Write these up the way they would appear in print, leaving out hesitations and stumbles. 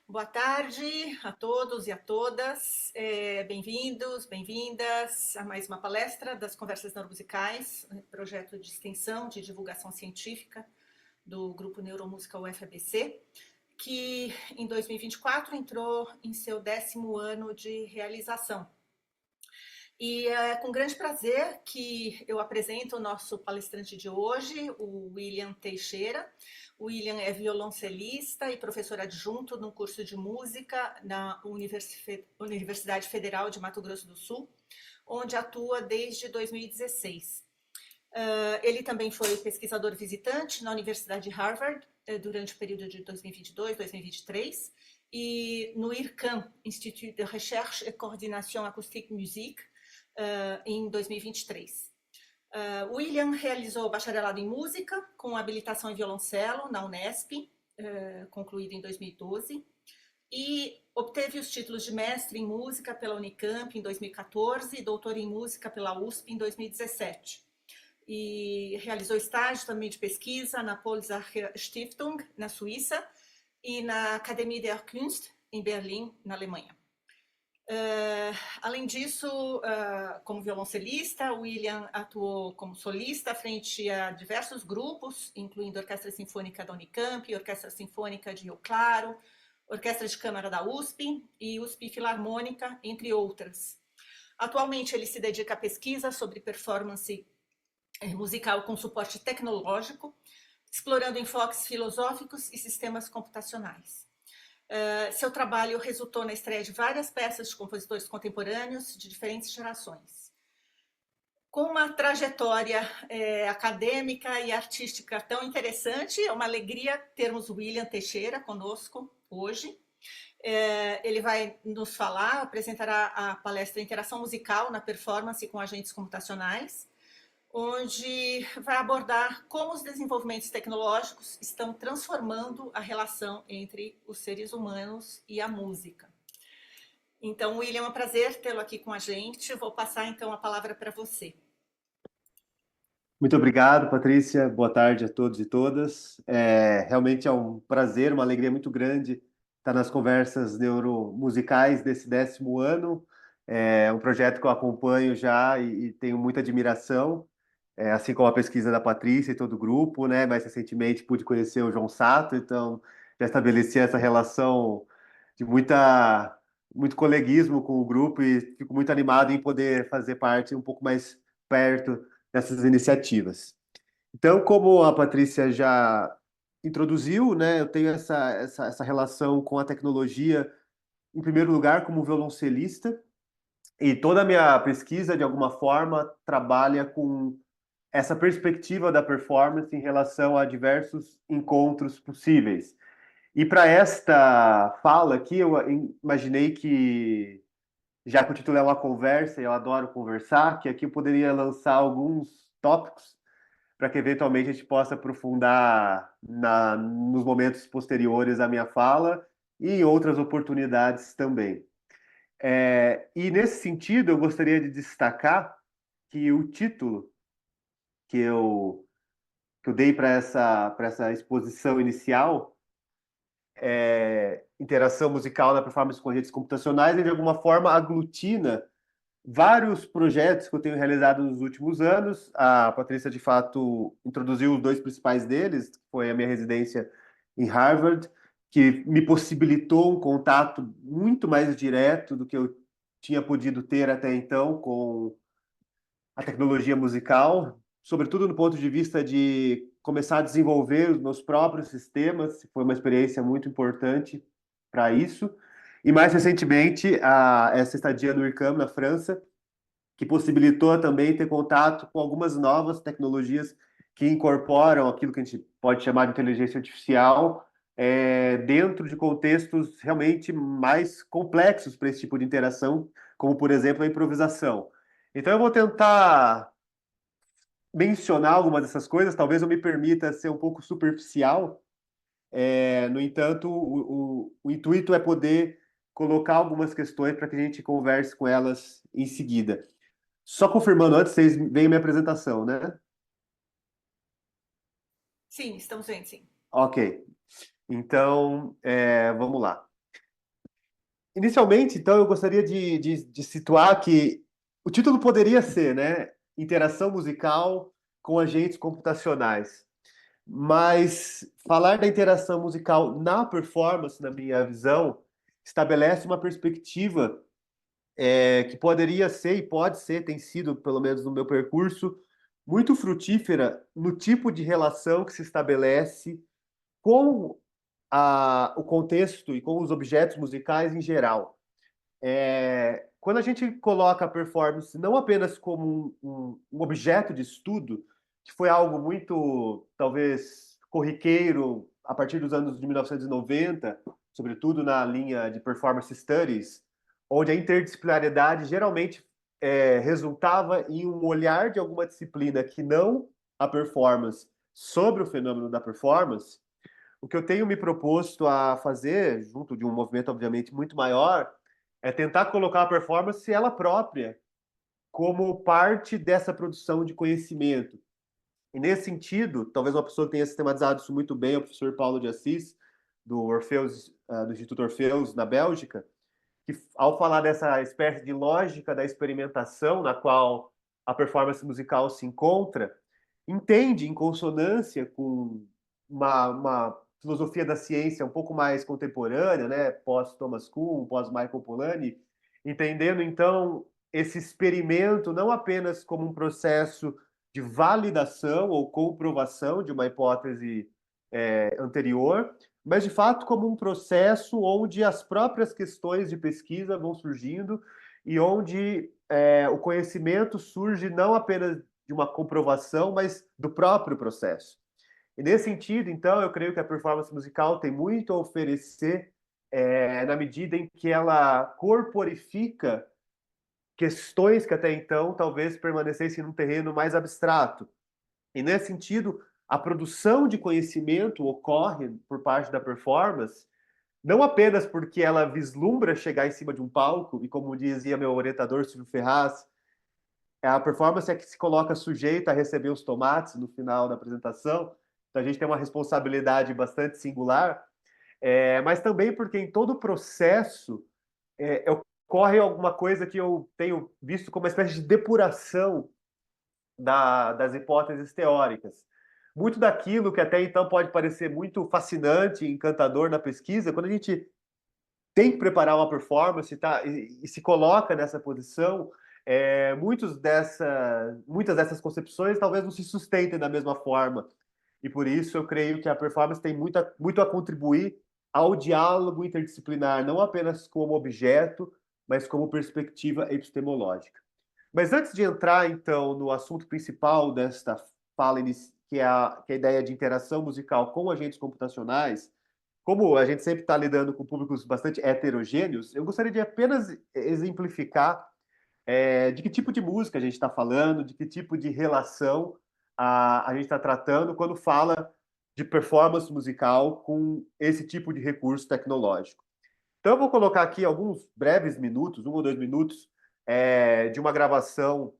Boa tarde a todos e a todas. Bem-vindos, bem-vindas a mais uma palestra das Conversas Neuromusicais, projeto de extensão de divulgação científica do Grupo Neuromúsica UFABC, que em 2024 entrou em seu 10º ano de realização. E é com grande prazer que eu apresento o nosso palestrante de hoje, o William Teixeira. O William é violoncelista e professor adjunto no curso de música na Universidade Federal de Mato Grosso do Sul, onde atua desde 2016. Ele também foi pesquisador visitante na Universidade de Harvard durante o período de 2022-2023 e no IRCAM, Institut de Recherche et Coordination Acoustique Musique, em 2023. William realizou bacharelado em música com habilitação em violoncelo na Unesp, concluído em 2012, e obteve os títulos de mestre em música pela Unicamp em 2014 e doutor em música pela USP em 2017. E realizou estágio também de pesquisa na Polsacher Stiftung, na Suíça, e na Akademie der Kunst, em Berlim, na Alemanha. Além disso, como violoncelista, William atuou como solista frente a diversos grupos, incluindo a Orquestra Sinfônica da Unicamp, Orquestra Sinfônica de Rio Claro, Orquestra de Câmara da USP e USP Filarmônica, entre outras. Atualmente, ele se dedica à pesquisa sobre performance musical com suporte tecnológico, explorando enfoques filosóficos e sistemas computacionais. Seu trabalho resultou na estreia de várias peças de compositores contemporâneos de diferentes gerações. Com uma trajetória acadêmica e artística tão interessante, é uma alegria termos o William Teixeira conosco hoje. Ele vai nos falar, apresentará a palestra Interação Musical na Performance com Agentes Computacionais, onde vai abordar como os desenvolvimentos tecnológicos estão transformando a relação entre os seres humanos e a música. Então, William, é um prazer tê-lo aqui com a gente. Vou passar, então, a palavra para você. Muito obrigado, Patrícia. Boa tarde a todos e todas. Realmente é um prazer, uma alegria muito grande estar nas conversas neuromusicais desse 10º ano. É um projeto que eu acompanho já e tenho muita admiração. Assim como a pesquisa da Patrícia e todo o grupo, né? Mais recentemente pude conhecer o João Sato, então já estabeleci essa relação de muito coleguismo com o grupo e fico muito animado em poder fazer parte um pouco mais perto dessas iniciativas. Então, como a Patrícia já introduziu, né? Eu tenho essa relação com a tecnologia, em primeiro lugar, como violoncelista, e toda a minha pesquisa, de alguma forma, trabalha com essa perspectiva da performance em relação a diversos encontros possíveis. E para esta fala aqui, eu imaginei que, já que o título é uma conversa, e eu adoro conversar, que aqui eu poderia lançar alguns tópicos para que eventualmente a gente possa aprofundar nos momentos posteriores à minha fala e em outras oportunidades também. E nesse sentido, eu gostaria de destacar que o título que eu dei para essa exposição inicial, Interação Musical na Performance com Redes Computacionais, ele de alguma forma aglutina vários projetos que eu tenho realizado nos últimos anos. A Patrícia, de fato, introduziu os dois principais deles, que foi a minha residência em Harvard, que me possibilitou um contato muito mais direto do que eu tinha podido ter até então com a tecnologia musical, sobretudo no ponto de vista de começar a desenvolver os meus próprios sistemas. Foi uma experiência muito importante para isso. E mais recentemente, essa estadia no IRCAM, na França, que possibilitou também ter contato com algumas novas tecnologias que incorporam aquilo que a gente pode chamar de inteligência artificial dentro de contextos realmente mais complexos para esse tipo de interação, como, por exemplo, a improvisação. Então, eu vou tentar mencionar algumas dessas coisas, talvez eu me permita ser um pouco superficial. No entanto, o intuito é poder colocar algumas questões para que a gente converse com elas em seguida. Só confirmando antes, vocês veem minha apresentação, né? Sim, estamos vendo, sim. Ok. Então, vamos lá. Inicialmente, então, eu gostaria de situar que o título poderia ser, né, Interação musical com agentes computacionais. Mas falar da interação musical na performance, na minha visão, estabelece uma perspectiva que poderia ser e pode ser, tem sido, pelo menos no meu percurso, muito frutífera no tipo de relação que se estabelece com o contexto e com os objetos musicais em geral. Quando a gente coloca a performance não apenas como um objeto de estudo, que foi algo muito, talvez, corriqueiro a partir dos anos de 1990, sobretudo na linha de performance studies, onde a interdisciplinariedade geralmente resultava em um olhar de alguma disciplina que não a performance sobre o fenômeno da performance. O que eu tenho me proposto a fazer, junto de um movimento, obviamente, muito maior, é tentar colocar a performance ela própria como parte dessa produção de conhecimento. E nesse sentido, talvez uma pessoa que tenha sistematizado isso muito bem é o professor Paulo de Assis, do Orfeus, do Instituto Orfeus, na Bélgica, que ao falar dessa espécie de lógica da experimentação na qual a performance musical se encontra, entende em consonância com uma filosofia da ciência um pouco mais contemporânea, né, pós Thomas Kuhn, pós Michael Polanyi, entendendo então esse experimento não apenas como um processo de validação ou comprovação de uma hipótese anterior, mas de fato como um processo onde as próprias questões de pesquisa vão surgindo e onde o conhecimento surge não apenas de uma comprovação, mas do próprio processo. E nesse sentido, então, eu creio que a performance musical tem muito a oferecer na medida em que ela corporifica questões que até então talvez permanecessem num terreno mais abstrato. E nesse sentido, a produção de conhecimento ocorre por parte da performance não apenas porque ela vislumbra chegar em cima de um palco, e como dizia meu orientador Silvio Ferraz, a performance é que se coloca sujeita a receber os tomates no final da apresentação, então a gente tem uma responsabilidade bastante singular, mas também porque em todo o processo ocorre alguma coisa que eu tenho visto como uma espécie de depuração das hipóteses teóricas. Muito daquilo que até então pode parecer muito fascinante, encantador na pesquisa, quando a gente tem que preparar uma performance e se coloca nessa posição, muitas dessas concepções talvez não se sustentem da mesma forma. E por isso eu creio que a performance tem muito a contribuir ao diálogo interdisciplinar, não apenas como objeto, mas como perspectiva epistemológica. Mas antes de entrar, então, no assunto principal desta fala, que é a ideia de interação musical com agentes computacionais, como a gente sempre está lidando com públicos bastante heterogêneos, eu gostaria de apenas exemplificar de que tipo de música a gente está falando, de que tipo de relação a gente está tratando quando fala de performance musical com esse tipo de recurso tecnológico. Então, eu vou colocar aqui alguns breves minutos, 1 ou 2 minutos, de uma gravação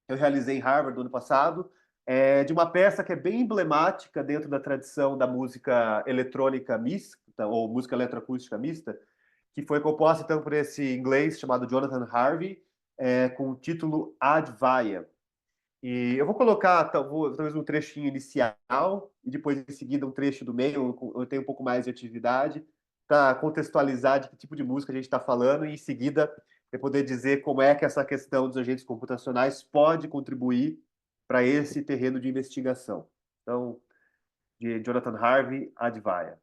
que eu realizei em Harvard no ano passado, de uma peça que é bem emblemática dentro da tradição da música eletrônica mista, ou música eletroacústica mista, que foi composta então por esse inglês chamado Jonathan Harvey, com o título Advaya. E eu vou colocar talvez um trechinho inicial e depois em seguida um trecho do meio, eu tenho um pouco mais de atividade, para contextualizar de que tipo de música a gente está falando e em seguida eu poder dizer como é que essa questão dos agentes computacionais pode contribuir para esse terreno de investigação. Então, de Jonathan Harvey, Advaya.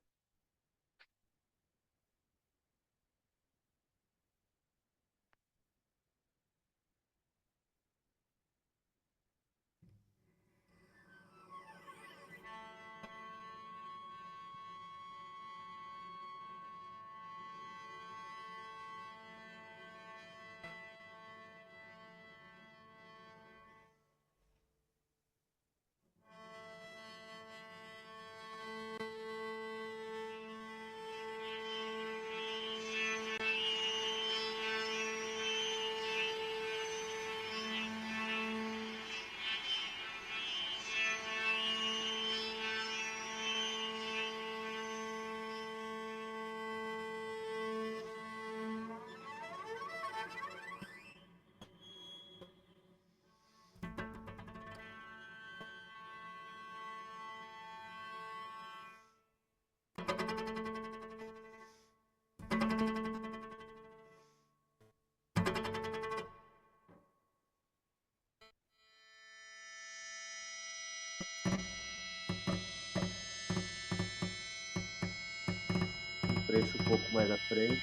deixo um pouco mais à frente.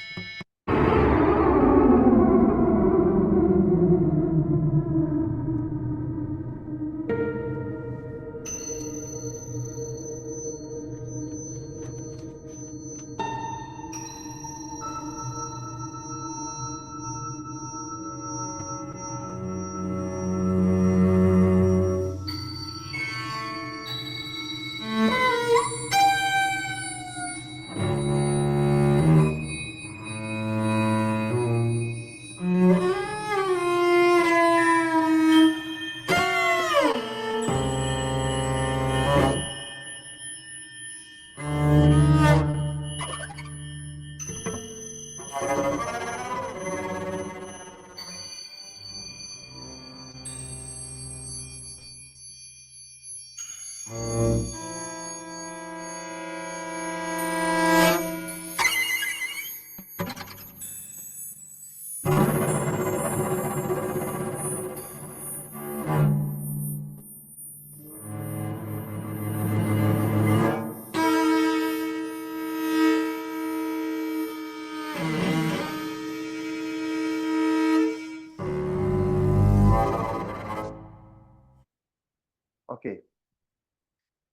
Ok.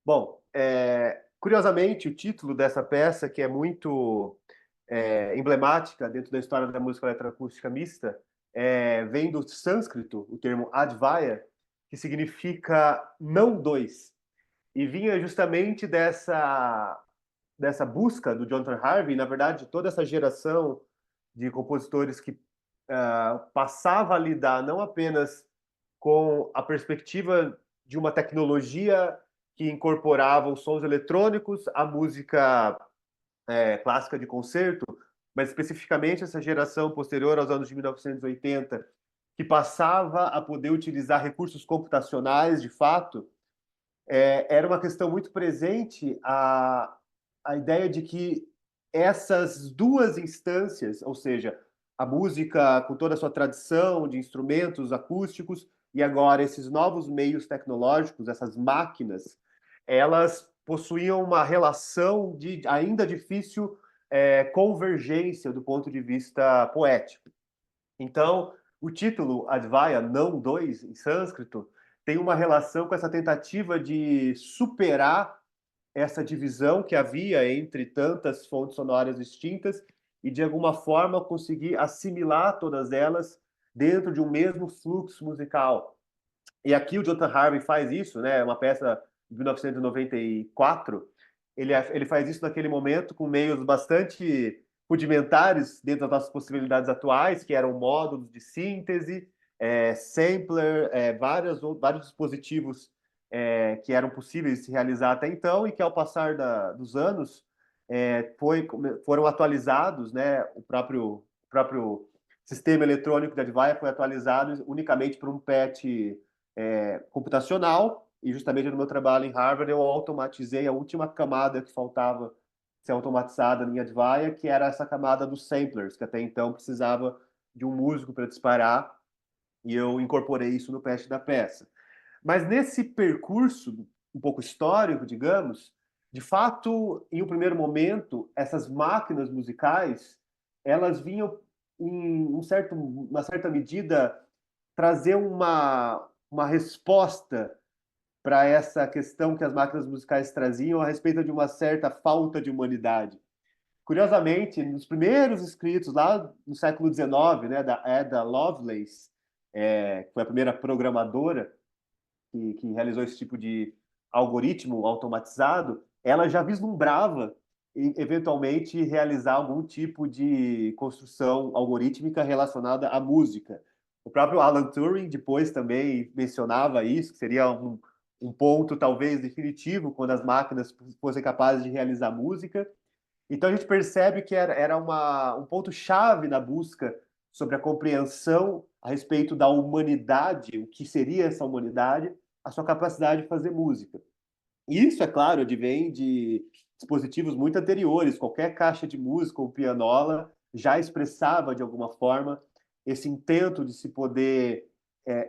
Bom, curiosamente, o título dessa peça, que é muito emblemática dentro da história da música eletroacústica mista, vem do sânscrito, o termo Advaya, que significa não dois, e vinha justamente dessa busca do Jonathan Harvey, na verdade, toda essa geração de compositores que passava a lidar não apenas com a perspectiva de uma tecnologia que incorporava os sons eletrônicos, a música clássica de concerto, mas especificamente essa geração posterior aos anos de 1980, que passava a poder utilizar recursos computacionais de fato, era uma questão muito presente a ideia de que essas duas instâncias, ou seja, a música com toda a sua tradição de instrumentos acústicos e agora esses novos meios tecnológicos, essas máquinas, elas possuíam uma relação de ainda difícil convergência do ponto de vista poético. Então, o título Advaya, não dois, em sânscrito, tem uma relação com essa tentativa de superar essa divisão que havia entre tantas fontes sonoras distintas e, de alguma forma, conseguir assimilar todas elas dentro de um mesmo fluxo musical. E aqui o Jonathan Harvey faz isso, né? Uma peça de 1994. Ele faz isso naquele momento com meios bastante rudimentares dentro das nossas possibilidades atuais, que eram módulos de síntese, sampler, vários dispositivos que eram possíveis de se realizar até então e que, ao passar dos anos, foram atualizados, né? O próprio sistema eletrônico da Advaya foi atualizado unicamente por um patch computacional, e justamente no meu trabalho em Harvard eu automatizei a última camada que faltava ser automatizada em Advaya, que era essa camada dos samplers, que até então precisava de um músico para disparar, e eu incorporei isso no patch da peça. Mas nesse percurso um pouco histórico, digamos, de fato, em um primeiro momento, essas máquinas musicais, elas vinham em uma certa medida trazer uma resposta para essa questão que as máquinas musicais traziam a respeito de uma certa falta de humanidade. Curiosamente, nos primeiros escritos, lá no século XIX, né, da Ada Lovelace, que foi a primeira programadora que realizou esse tipo de algoritmo automatizado, ela já vislumbrava eventualmente realizar algum tipo de construção algorítmica relacionada à música. O próprio Alan Turing depois também mencionava isso, que seria um ponto talvez definitivo quando as máquinas fossem capazes de realizar música. Então a gente percebe que era um ponto-chave na busca sobre a compreensão a respeito da humanidade, o que seria essa humanidade, a sua capacidade de fazer música. Isso, é claro, advém de dispositivos muito anteriores. Qualquer caixa de música ou pianola já expressava, de alguma forma, esse intento de se poder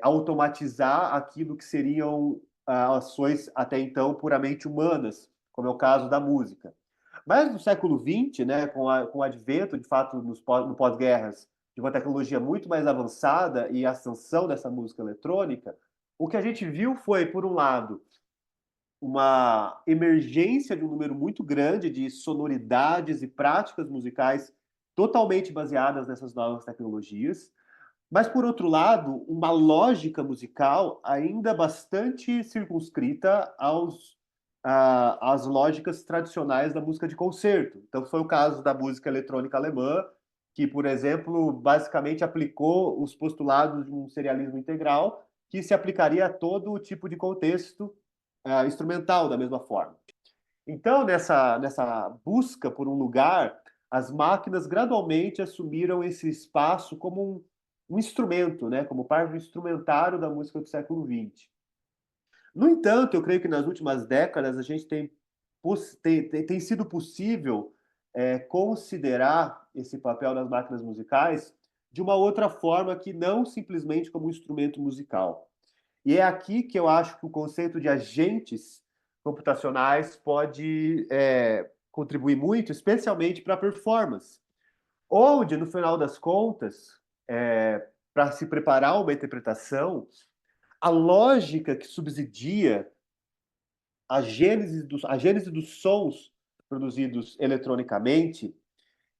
automatizar aquilo que seriam ações até então puramente humanas, como é o caso da música. Mas no século XX, né, com o advento, de fato, no pós-guerras, de uma tecnologia muito mais avançada e a ascensão dessa música eletrônica, o que a gente viu foi, por um lado, uma emergência de um número muito grande de sonoridades e práticas musicais totalmente baseadas nessas novas tecnologias, mas, por outro lado, uma lógica musical ainda bastante circunscrita às lógicas tradicionais da música de concerto. Então, foi o caso da música eletrônica alemã, que, por exemplo, basicamente aplicou os postulados de um serialismo integral, que se aplicaria a todo tipo de contexto instrumental da mesma forma. Então, nessa busca por um lugar, as máquinas gradualmente assumiram esse espaço como um instrumento, né, como parte do instrumentário da música do século XX. No entanto, eu creio que nas últimas décadas a gente tem sido possível considerar esse papel das máquinas musicais de uma outra forma que não simplesmente como um instrumento musical. E é aqui que eu acho que o conceito de agentes computacionais pode contribuir muito, especialmente para a performance, onde, no final das contas, para se preparar uma interpretação, a lógica que subsidia a gênese dos sons produzidos eletronicamente,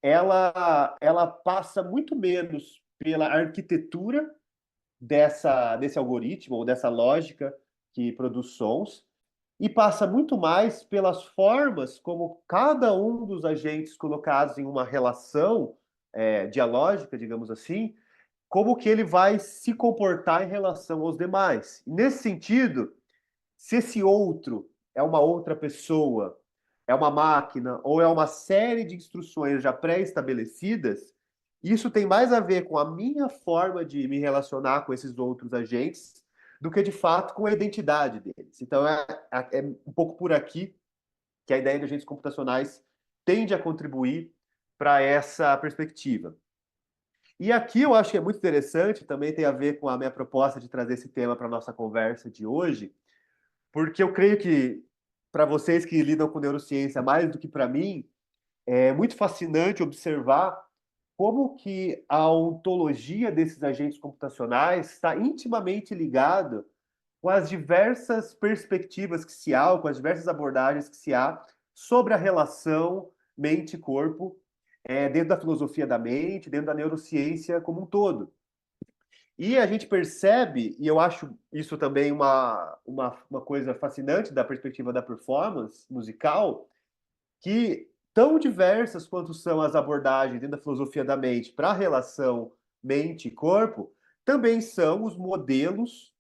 ela passa muito menos pela arquitetura desse algoritmo ou dessa lógica que produz sons e passa muito mais pelas formas como cada um dos agentes colocados em uma relação dialógica, digamos assim, como que ele vai se comportar em relação aos demais. Nesse sentido, se esse outro é uma outra pessoa, é uma máquina ou é uma série de instruções já pré-estabelecidas, isso tem mais a ver com a minha forma de me relacionar com esses outros agentes do que de fato com a identidade deles. Então é um pouco por aqui que a ideia de agentes computacionais tende a contribuir para essa perspectiva. E aqui eu acho que é muito interessante, também tem a ver com a minha proposta de trazer esse tema para a nossa conversa de hoje, porque eu creio que, para vocês que lidam com neurociência mais do que para mim, é muito fascinante observar como que a ontologia desses agentes computacionais está intimamente ligada com as diversas perspectivas que se há, com as diversas abordagens que se há sobre a relação mente-corpo, dentro da filosofia da mente, dentro da neurociência como um todo. E a gente percebe, e eu acho isso também uma coisa fascinante da perspectiva da performance musical, que tão diversas quanto são as abordagens dentro da filosofia da mente para a relação mente e corpo, também são os modelos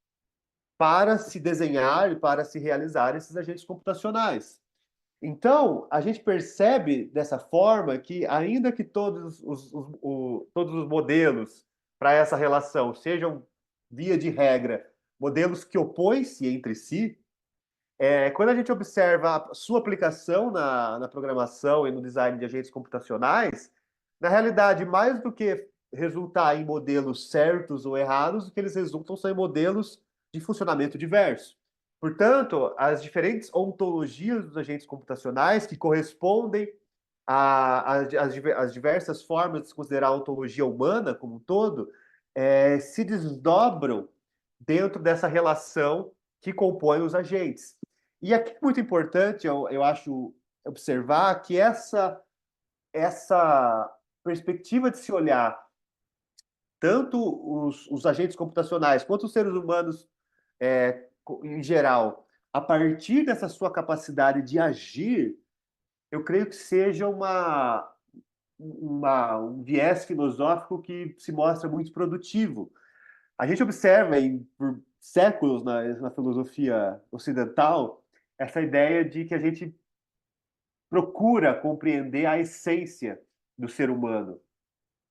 para se desenhar e para se realizar esses agentes computacionais. Então, a gente percebe dessa forma que, ainda que todos os modelos para essa relação sejam, via de regra, modelos que opõem-se entre si, quando a gente observa a sua aplicação na programação e no design de agentes computacionais, na realidade, mais do que resultar em modelos certos ou errados, o que eles resultam são em modelos de funcionamento diverso. Portanto, as diferentes ontologias dos agentes computacionais que correspondem às diversas formas de se considerar a ontologia humana como um todo, se desdobram dentro dessa relação que compõe os agentes. E aqui é muito importante, eu acho, observar que essa perspectiva de se olhar tanto os agentes computacionais quanto os seres humanos em geral, a partir dessa sua capacidade de agir, eu creio que seja um viés filosófico que se mostra muito produtivo. A gente observa por séculos na filosofia ocidental essa ideia de que a gente procura compreender a essência do ser humano.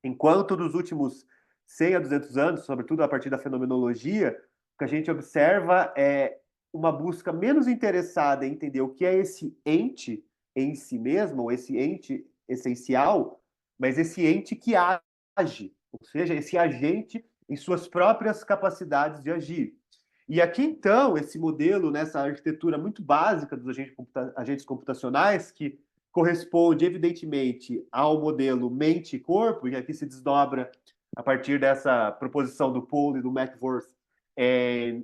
Enquanto nos últimos 100 a 200 anos, sobretudo a partir da fenomenologia, o que a gente observa é uma busca menos interessada em entender o que é esse ente em si mesmo, ou esse ente essencial, mas esse ente que age, ou seja, esse agente em suas próprias capacidades de agir. E aqui, então, esse modelo, nessa arquitetura muito básica dos agentes computacionais, que corresponde, evidentemente, ao modelo mente e corpo, e aqui se desdobra a partir dessa proposição do Paul e do McWorth,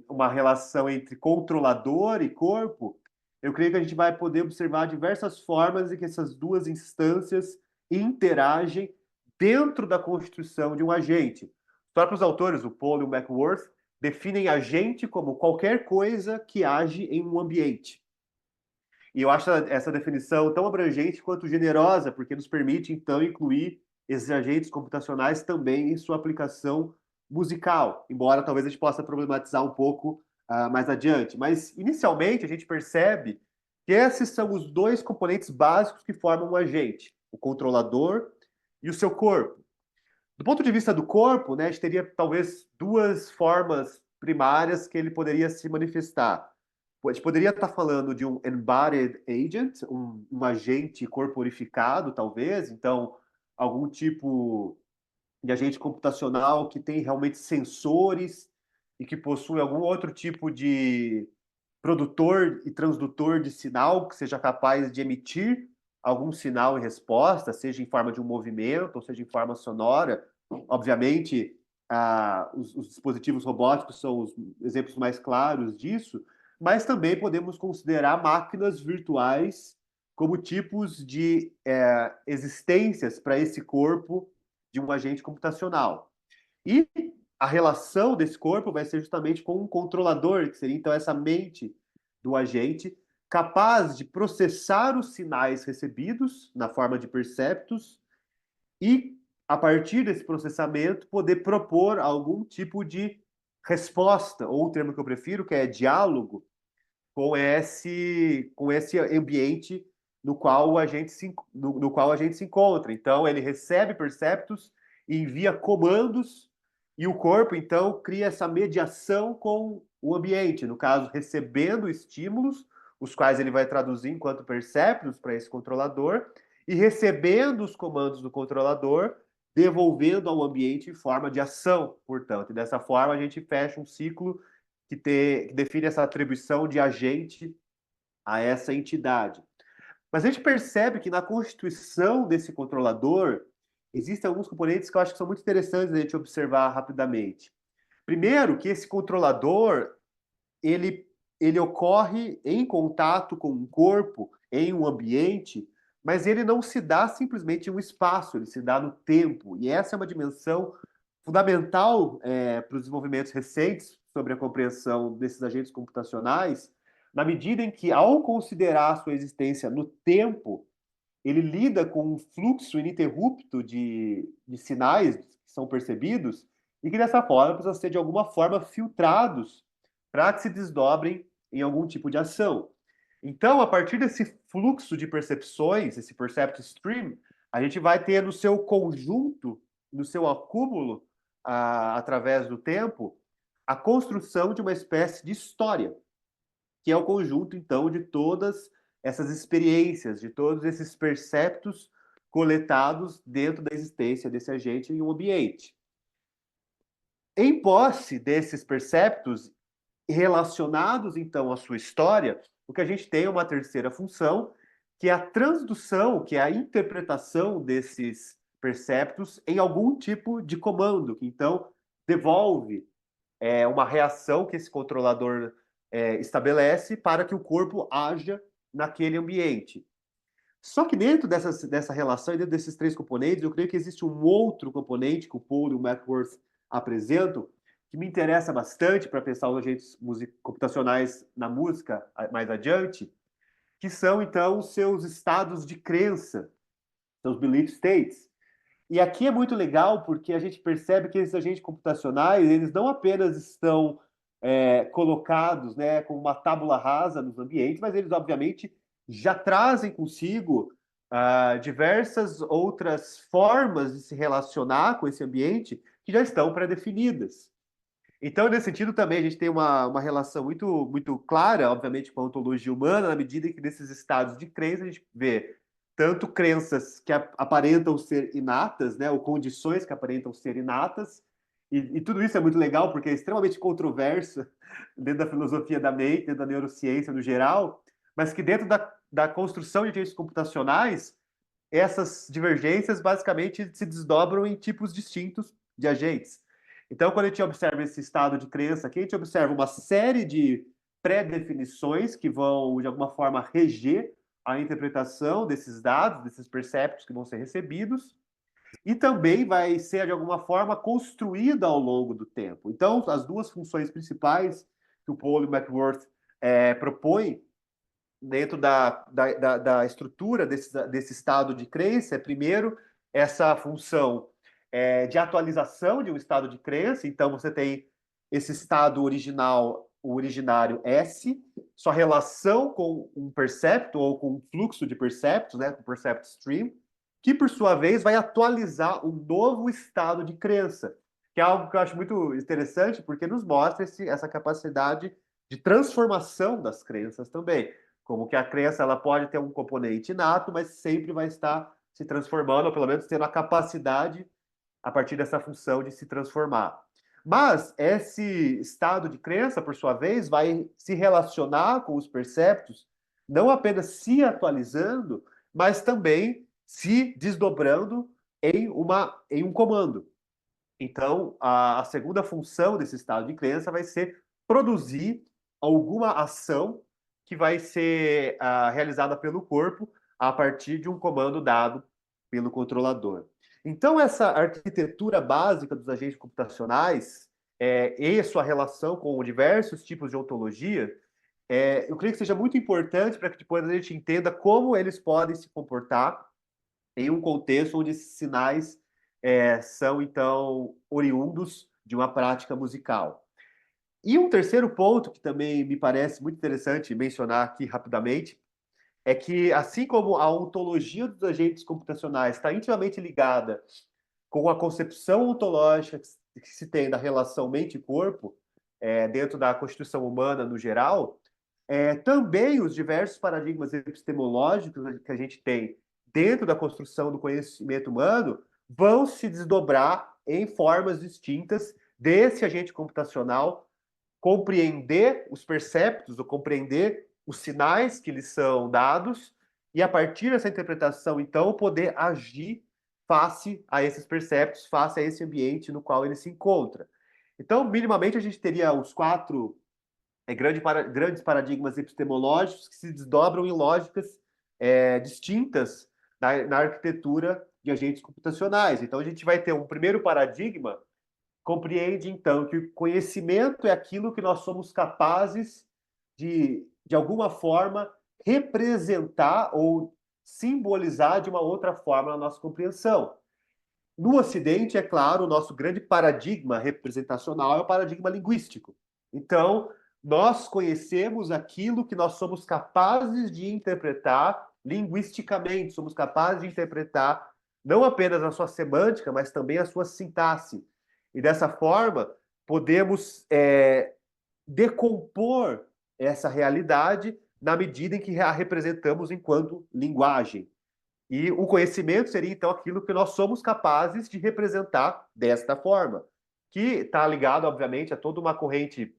uma relação entre controlador e corpo. Eu creio que a gente vai poder observar diversas formas em que essas duas instâncias interagem dentro da constituição de um agente. Os próprios autores, o Paul e o McWorth, definem agente como qualquer coisa que age em um ambiente. E eu acho essa definição tão abrangente quanto generosa, porque nos permite, então, incluir esses agentes computacionais também em sua aplicação musical, embora talvez a gente possa problematizar um pouco mais adiante. Mas, inicialmente, a gente percebe que esses são os dois componentes básicos que formam um agente, o controlador e o seu corpo. Do ponto de vista do corpo, né, a gente teria talvez duas formas primárias que ele poderia se manifestar. A gente poderia estar falando de um embodied agent, um agente corporificado, talvez, então, algum tipo de agente computacional que tem realmente sensores e que possui algum outro tipo de produtor e transdutor de sinal que seja capaz de emitir algum sinal em resposta, seja em forma de um movimento, ou seja em forma sonora. Obviamente, os dispositivos robóticos são os exemplos mais claros disso, mas também podemos considerar máquinas virtuais como tipos de existências para esse corpo de um agente computacional. E a relação desse corpo vai ser justamente com um controlador, que seria então essa mente do agente, capaz de processar os sinais recebidos na forma de perceptos e, a partir desse processamento, poder propor algum tipo de resposta, ou o termo que eu prefiro, que é diálogo, com esse ambiente no qual no qual a gente se encontra. Então, ele recebe perceptos e envia comandos, e o corpo, então, cria essa mediação com o ambiente, no caso, recebendo estímulos, os quais ele vai traduzir enquanto perceptos para esse controlador, e recebendo os comandos do controlador, devolvendo ao ambiente em forma de ação, portanto. E dessa forma, a gente fecha um ciclo que define essa atribuição de agente a essa entidade. Mas a gente percebe que na constituição desse controlador existem alguns componentes que eu acho que são muito interessantes a gente observar rapidamente. Primeiro, que esse controlador ele ocorre em contato com um corpo, em um ambiente, mas ele não se dá simplesmente em um espaço, ele se dá no tempo. E essa é uma dimensão fundamental para os desenvolvimentos recentes sobre a compreensão desses agentes computacionais, na medida em que, ao considerar a sua existência no tempo, ele lida com um fluxo ininterrupto de sinais que são percebidos e que, dessa forma, precisam ser, de alguma forma, filtrados para que se desdobrem em algum tipo de ação. Então, a partir desse fluxo de percepções, esse percept stream, a gente vai ter no seu conjunto, no seu acúmulo, através do tempo, a construção de uma espécie de história, que é o conjunto, então, de todas essas experiências, de todos esses perceptos coletados dentro da existência desse agente em um ambiente. Em posse desses perceptos relacionados, então, à sua história, o que a gente tem é uma terceira função, que é a transdução, que é a interpretação desses perceptos em algum tipo de comando, que então devolve uma reação que esse controlador estabelece para que o corpo haja naquele ambiente. Só que dentro dessa relação e dentro desses três componentes, eu creio que existe um outro componente que o Paul e o McWorth apresentam, que me interessa bastante para pensar os agentes computacionais na música mais adiante, que são, então, os seus estados de crença, seus belief states. E aqui é muito legal porque a gente percebe que esses agentes computacionais, eles não apenas estão colocados, né, com uma tábula rasa nos ambientes, mas eles, obviamente, já trazem consigo diversas outras formas de se relacionar com esse ambiente que já estão pré-definidas. Então, nesse sentido, também a gente tem uma relação muito, muito clara, obviamente, com a ontologia humana, na medida em que nesses estados de crença a gente vê tanto crenças que aparentam ser inatas, né, ou condições que aparentam ser inatas, e tudo isso é muito legal porque é extremamente controverso dentro da filosofia da mente, dentro da neurociência no geral, mas que dentro da construção de agentes computacionais, essas divergências basicamente se desdobram em tipos distintos de agentes. Então, quando a gente observa esse estado de crença aqui, a gente observa uma série de pré-definições que vão, de alguma forma, reger a interpretação desses dados, desses perceptos que vão ser recebidos, e também vai ser, de alguma forma, construída ao longo do tempo. Então, as duas funções principais que o Paul e o McWorth propõem dentro da estrutura desse estado de crença é, primeiro, essa função de atualização de um estado de crença. Então, você tem esse estado original, o originário S, sua relação com um percepto ou com um fluxo de perceptos, né, com o percept stream, que, por sua vez, vai atualizar um novo estado de crença, que é algo que eu acho muito interessante, porque nos mostra essa capacidade de transformação das crenças também. Como que a crença ela pode ter um componente inato, mas sempre vai estar se transformando, ou pelo menos tendo a capacidade, a partir dessa função, de se transformar. Mas esse estado de crença, por sua vez, vai se relacionar com os perceptos, não apenas se atualizando, mas também se desdobrando em um comando. Então, a segunda função desse estado de crença vai ser produzir alguma ação que vai ser realizada pelo corpo a partir de um comando dado pelo controlador. Então, essa arquitetura básica dos agentes computacionais e sua relação com diversos tipos de ontologia, eu creio que seja muito importante para que depois a gente entenda como eles podem se comportar em um contexto onde esses sinais são, então, oriundos de uma prática musical. E um terceiro ponto que também me parece muito interessante mencionar aqui rapidamente é que, assim como a ontologia dos agentes computacionais está intimamente ligada com a concepção ontológica que se tem da relação mente-corpo, dentro da constituição humana no geral, também os diversos paradigmas epistemológicos que a gente tem dentro da construção do conhecimento humano vão se desdobrar em formas distintas desse agente computacional compreender os perceptos, ou compreender os sinais que lhes são dados, e a partir dessa interpretação, então, poder agir face a esses perceptos, face a esse ambiente no qual ele se encontra. Então, minimamente, a gente teria os quatro grandes paradigmas epistemológicos que se desdobram em lógicas distintas na arquitetura de agentes computacionais. Então, a gente vai ter um primeiro paradigma, compreende, então, que o conhecimento é aquilo que nós somos capazes de alguma forma, representar ou simbolizar de uma outra forma na nossa compreensão. No Ocidente, é claro, o nosso grande paradigma representacional é o paradigma linguístico. Então, nós conhecemos aquilo que nós somos capazes de interpretar linguisticamente, somos capazes de interpretar não apenas a sua semântica, mas também a sua sintaxe. E dessa forma, podemos decompor essa realidade na medida em que a representamos enquanto linguagem. E o conhecimento seria, então, aquilo que nós somos capazes de representar desta forma, que está ligado, obviamente, a toda uma corrente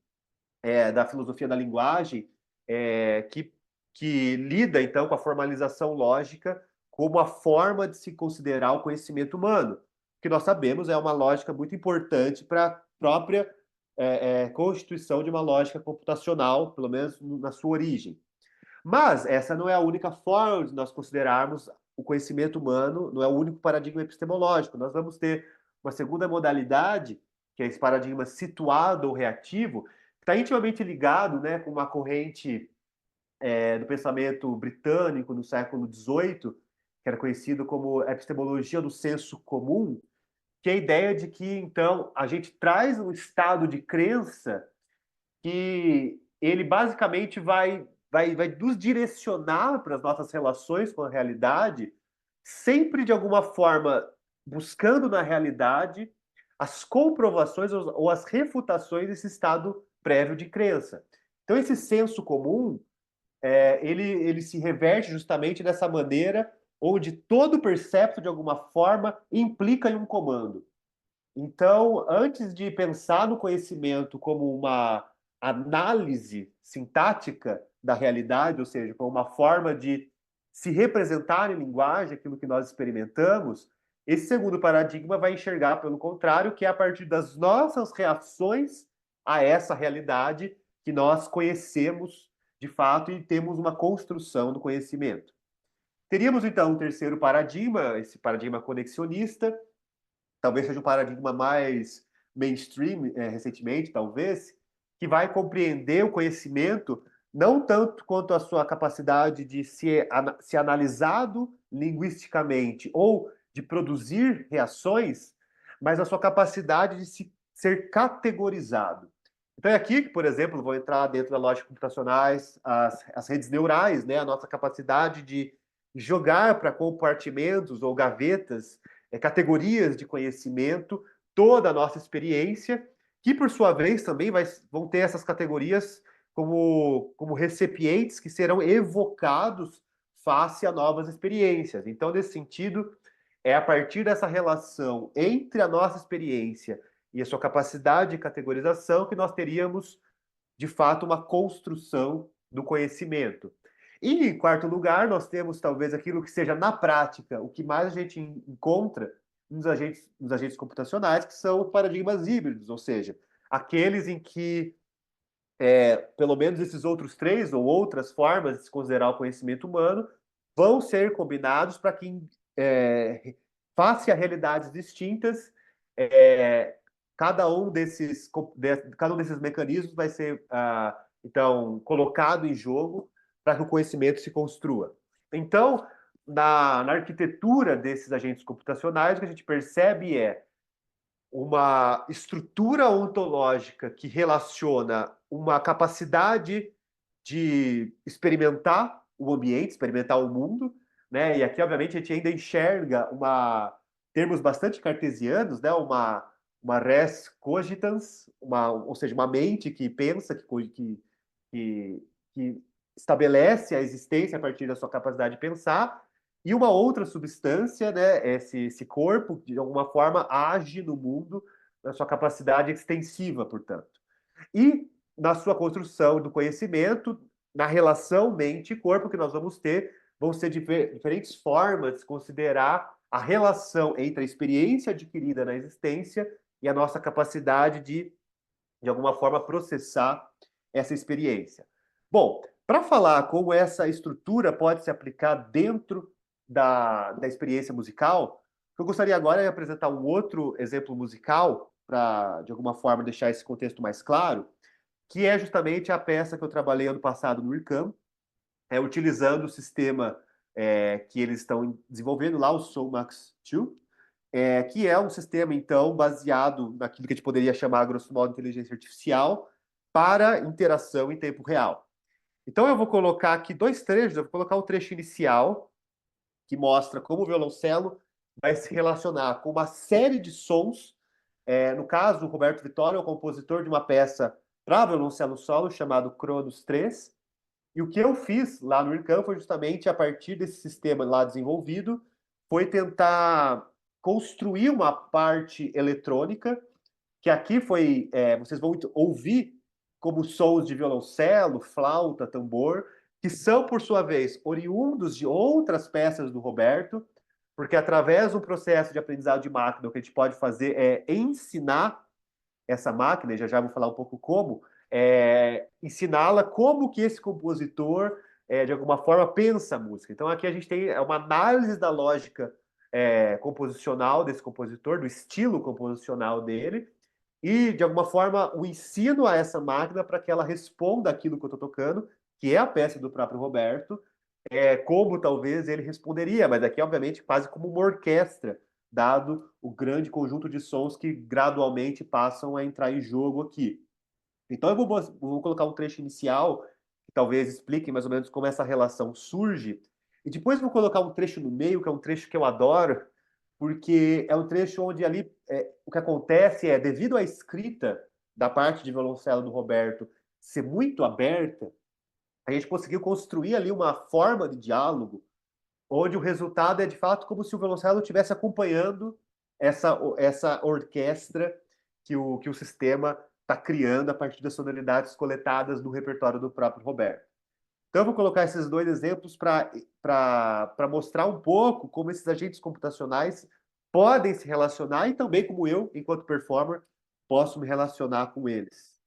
da filosofia da linguagem que lida, então, com a formalização lógica como a forma de se considerar o conhecimento humano, que nós sabemos é uma lógica muito importante para a própria constituição de uma lógica computacional, pelo menos na sua origem. Mas essa não é a única forma de nós considerarmos o conhecimento humano, não é o único paradigma epistemológico. Nós vamos ter uma segunda modalidade, que é esse paradigma situado ou reativo, que está intimamente ligado, né, com uma corrente do pensamento britânico no século XVIII, que era conhecido como epistemologia do senso comum, que é a ideia de que, então, a gente traz um estado de crença que ele basicamente vai nos direcionar para as nossas relações com a realidade, sempre de alguma forma buscando na realidade as comprovações ou as refutações desse estado prévio de crença. Então, esse senso comum, ele se reverte justamente dessa maneira onde todo percepto, de alguma forma, implica em um comando. Então, antes de pensar no conhecimento como uma análise sintática da realidade, ou seja, como uma forma de se representar em linguagem aquilo que nós experimentamos, esse segundo paradigma vai enxergar, pelo contrário, que é a partir das nossas reações a essa realidade que nós conhecemos de fato e temos uma construção do conhecimento. Teríamos, então, um terceiro paradigma, esse paradigma conexionista, talvez seja um paradigma mais mainstream, recentemente, talvez, que vai compreender o conhecimento não tanto quanto a sua capacidade de ser analisado linguisticamente ou de produzir reações, mas a sua capacidade de ser categorizado. Então é aqui que, por exemplo, vou entrar dentro da lógica computacionais, as redes neurais, né, a nossa capacidade de jogar para compartimentos ou gavetas, categorias de conhecimento, toda a nossa experiência, que por sua vez também vão ter essas categorias como recipientes que serão evocados face a novas experiências. Então, nesse sentido, é a partir dessa relação entre a nossa experiência e a sua capacidade de categorização que nós teríamos, de fato, uma construção do conhecimento. E, em quarto lugar, nós temos talvez aquilo que seja, na prática, o que mais a gente encontra nos agentes computacionais, que são os paradigmas híbridos, ou seja, aqueles em que, pelo menos esses outros três ou outras formas de se considerar o conhecimento humano vão ser combinados para que, face a realidades distintas, cada um desses mecanismos vai ser, então, colocado em jogo para que o conhecimento se construa. Então, na arquitetura desses agentes computacionais, o que a gente percebe é uma estrutura ontológica que relaciona uma capacidade de experimentar o ambiente, experimentar o mundo, né? E aqui, obviamente, a gente ainda enxerga termos bastante cartesianos, né? Uma res cogitans, ou seja, uma mente que pensa, que estabelece a existência a partir da sua capacidade de pensar, e uma outra substância, né, esse corpo, de alguma forma, age no mundo na sua capacidade extensiva, portanto. E na sua construção do conhecimento, na relação mente e corpo que nós vamos ter, vão ser diferentes formas de considerar a relação entre a experiência adquirida na existência e a nossa capacidade de alguma forma, processar essa experiência. Bom, para falar como essa estrutura pode se aplicar dentro da experiência musical, o que eu gostaria agora é apresentar um outro exemplo musical para, de alguma forma, deixar esse contexto mais claro, que é justamente a peça que eu trabalhei ano passado no IRCAM, utilizando o sistema que eles estão desenvolvendo lá, o Soulmax 2, que é um sistema, então, baseado naquilo que a gente poderia chamar, grosso modo, de inteligência artificial para interação em tempo real. Então, eu vou colocar aqui dois trechos. Eu vou colocar o trecho inicial, que mostra como o violoncelo vai se relacionar com uma série de sons. No caso, o Roberto Vittorio é o compositor de uma peça para violoncelo solo chamado Cronos 3. E o que eu fiz lá no IRCAM foi justamente, a partir desse sistema lá desenvolvido, foi tentar construir uma parte eletrônica, que aqui vocês vão ouvir como sons de violoncelo, flauta, tambor, que são, por sua vez, oriundos de outras peças do Roberto, porque através do processo de aprendizado de máquina, o que a gente pode fazer é ensinar essa máquina, e já vou falar um pouco como, ensiná-la como que esse compositor, de alguma forma, pensa a música. Então, aqui a gente tem uma análise da lógica composicional desse compositor, do estilo composicional dele, e, de alguma forma, o ensino a essa máquina para que ela responda aquilo que eu estou tocando, que é a peça do próprio Roberto, como talvez ele responderia, mas aqui, obviamente, quase como uma orquestra, dado o grande conjunto de sons que gradualmente passam a entrar em jogo aqui. Então, eu vou colocar um trecho inicial, que talvez explique mais ou menos como essa relação surge, e depois vou colocar um trecho no meio, que é um trecho que eu adoro, porque é um trecho onde ali o que acontece é, devido à escrita da parte de violoncelo do Roberto ser muito aberta, a gente conseguiu construir ali uma forma de diálogo onde o resultado é, de fato, como se o violoncelo estivesse acompanhando essa orquestra que o sistema está criando a partir das sonoridades coletadas do repertório do próprio Roberto. Então, eu vou colocar esses dois exemplos para mostrar um pouco como esses agentes computacionais podem se relacionar e também como eu, enquanto performer, posso me relacionar com eles.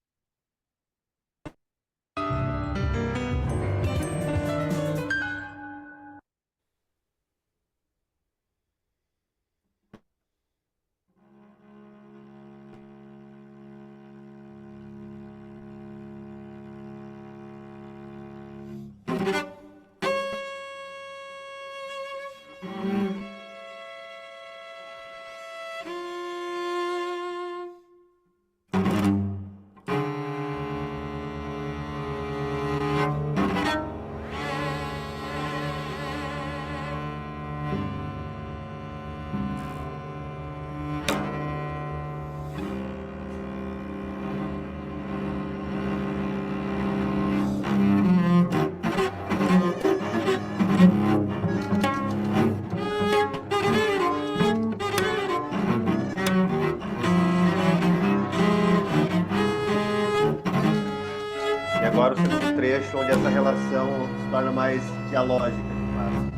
E agora o segundo trecho, onde essa relação se torna mais dialógica, de fato.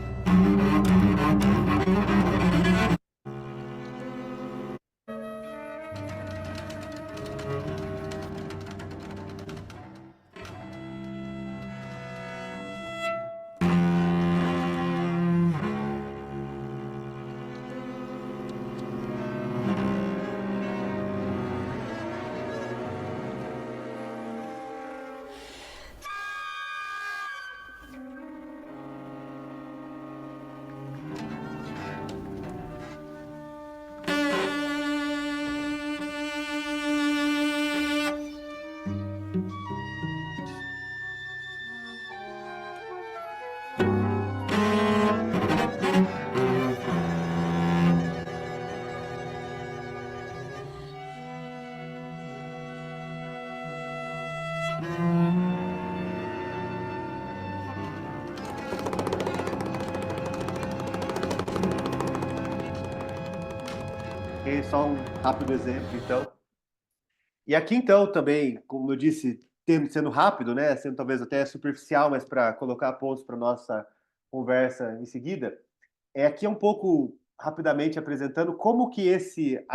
E só um rápido exemplo, então. E aqui, então, também, como eu disse, sendo rápido, né, sendo talvez até superficial, mas para colocar pontos para nossa conversa em seguida, aqui é um pouco rapidamente apresentando como que esse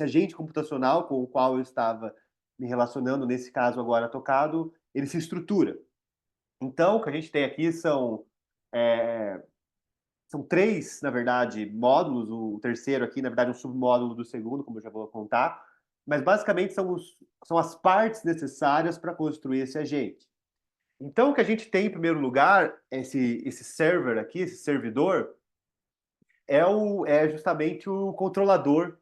agente computacional com o qual eu estava me relacionando, nesse caso agora tocado, ele se estrutura. Então, o que a gente tem aqui é, são três, na verdade, módulos. O terceiro aqui, na verdade, um submódulo do segundo, como eu já vou contar. Mas, basicamente, são as partes necessárias para construir esse agente. Então, o que a gente tem, em primeiro lugar, esse server aqui, esse servidor, é justamente o controlador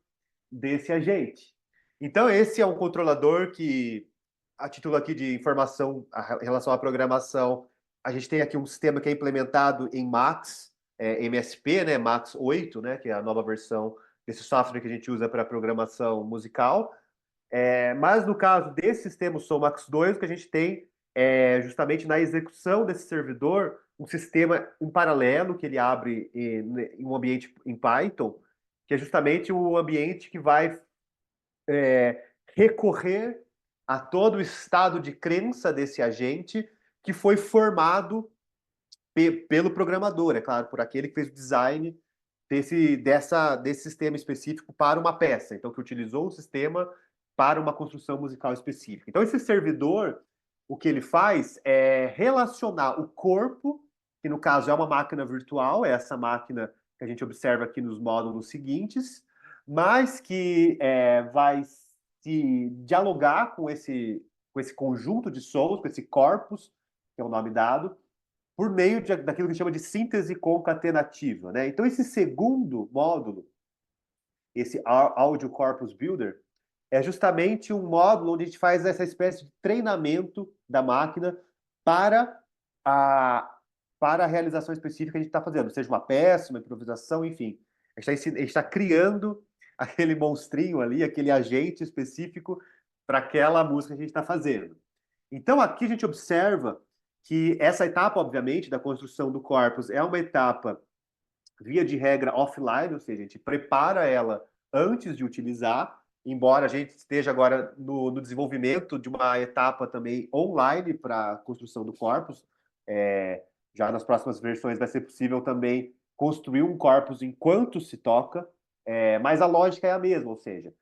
desse agente. Então, esse é um controlador que, a título aqui de informação em relação à programação, a gente tem aqui um sistema que é implementado em Max, MSP, né, Max 8, né, que é a nova versão desse software que a gente usa para programação musical. Mas no caso desse sistema, o Somax 2, o que a gente tem é justamente na execução desse servidor um sistema em paralelo que ele abre em um ambiente em Python, que é justamente o ambiente que vai recorrer a todo o estado de crença desse agente que foi formado pelo programador, é claro, por aquele que fez o design desse sistema específico para uma peça, então que utilizou o sistema para uma construção musical específica. Então esse servidor, o que ele faz é relacionar o corpo, que no caso é uma máquina virtual, é essa máquina que a gente observa aqui nos módulos seguintes, mas que vai se dialogar com esse conjunto de sons, com esse corpus, que é o nome dado, por meio daquilo que chama de síntese concatenativa, né? Então, esse segundo módulo, esse Audio Corpus Builder, é justamente um módulo onde a gente faz essa espécie de treinamento da máquina para a, para a realização específica que a gente está fazendo, seja uma peça, uma improvisação, enfim. A gente está criando aquele monstrinho ali, aquele agente específico para aquela música que a gente está fazendo. Então, aqui a gente observa que essa etapa, obviamente, da construção do corpus é uma etapa, via de regra, offline, ou seja, a gente prepara ela antes de utilizar, embora a gente esteja agora no desenvolvimento de uma etapa também online para a construção do corpus. Já nas próximas versões vai ser possível também construir um corpus enquanto se toca, mas a lógica é a mesma, ou seja,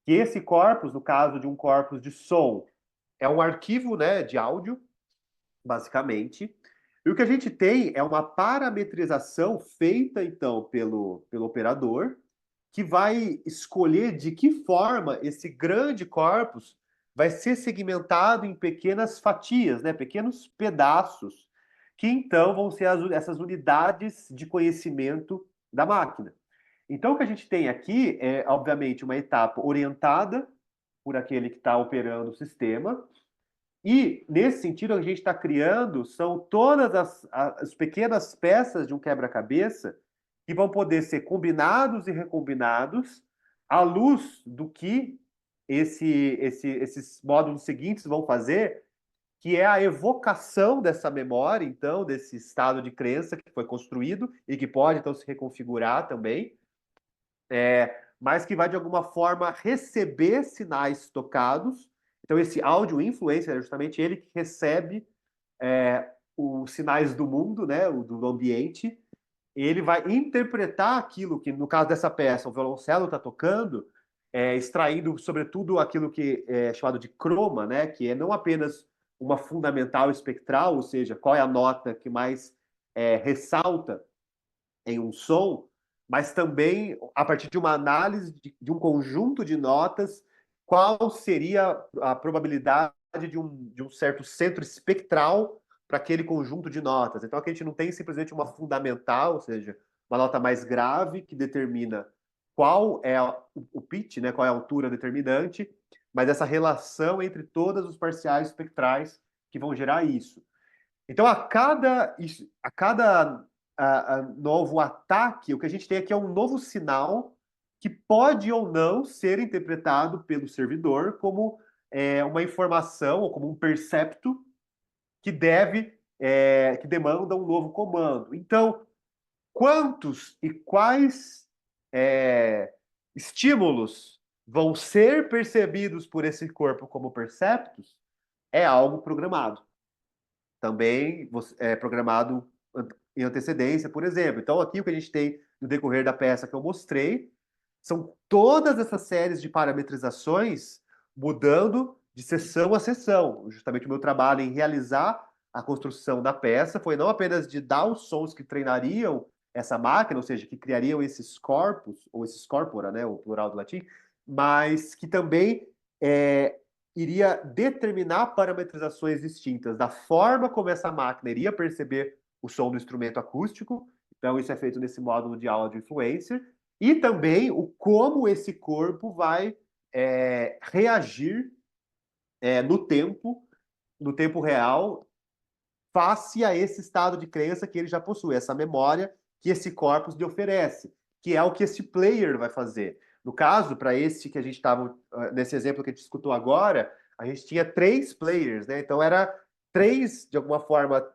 que esse corpus, no caso de um corpus de som, é um arquivo, né, de áudio, basicamente, e o que a gente tem é uma parametrização feita, então, pelo operador, que vai escolher de que forma esse grande corpus vai ser segmentado em pequenas fatias, né, pequenos pedaços, que então vão ser essas unidades de conhecimento da máquina. Então, o que a gente tem aqui é, obviamente, uma etapa orientada por aquele que está operando o sistema, e, nesse sentido, a gente está criando são todas as pequenas peças de um quebra-cabeça que vão poder ser combinados e recombinados à luz do que esses módulos seguintes vão fazer, que é a evocação dessa memória, então, desse estado de crença que foi construído e que pode, então, se reconfigurar também, mas que vai, de alguma forma, receber sinais tocados. Então, esse áudio influencer é justamente ele que recebe os sinais do mundo, né, do ambiente. Ele vai interpretar aquilo que, no caso dessa peça, o violoncelo está tocando, extraindo, sobretudo, aquilo que é chamado de croma, né, que é não apenas uma fundamental espectral, ou seja, qual é a nota que mais ressalta em um som, mas também, a partir de uma análise de um conjunto de notas, qual seria a probabilidade de um certo centro espectral para aquele conjunto de notas. Então, aqui a gente não tem simplesmente uma fundamental, ou seja, uma nota mais grave que determina qual é o pitch, né, qual é a altura determinante, mas essa relação entre todos os parciais espectrais que vão gerar isso. Então, a cada novo ataque, o que a gente tem aqui é um novo sinal que pode ou não ser interpretado pelo servidor como uma informação ou como um percepto que que demanda um novo comando. Então, quantos e quais estímulos vão ser percebidos por esse corpo como perceptos é algo programado. Também é programado em antecedência, por exemplo. Então, aqui o que a gente tem no decorrer da peça que eu mostrei são todas essas séries de parametrizações mudando de sessão a sessão. Justamente o meu trabalho em realizar a construção da peça foi não apenas de dar os sons que treinariam essa máquina, ou seja, que criariam esses corpos, ou esses corpora, né, o plural do latim, mas que também iria determinar parametrizações distintas da forma como essa máquina iria perceber o som do instrumento acústico. Então, isso é feito nesse módulo de áudio influencer. E também o como esse corpo vai reagir no tempo real, face a esse estado de crença que ele já possui, essa memória que esse corpus lhe oferece, que é o que esse player vai fazer. No caso, para esse que a gente estava, nesse exemplo que a gente escutou agora, a gente tinha 3 players, né? Então era 3, de alguma forma,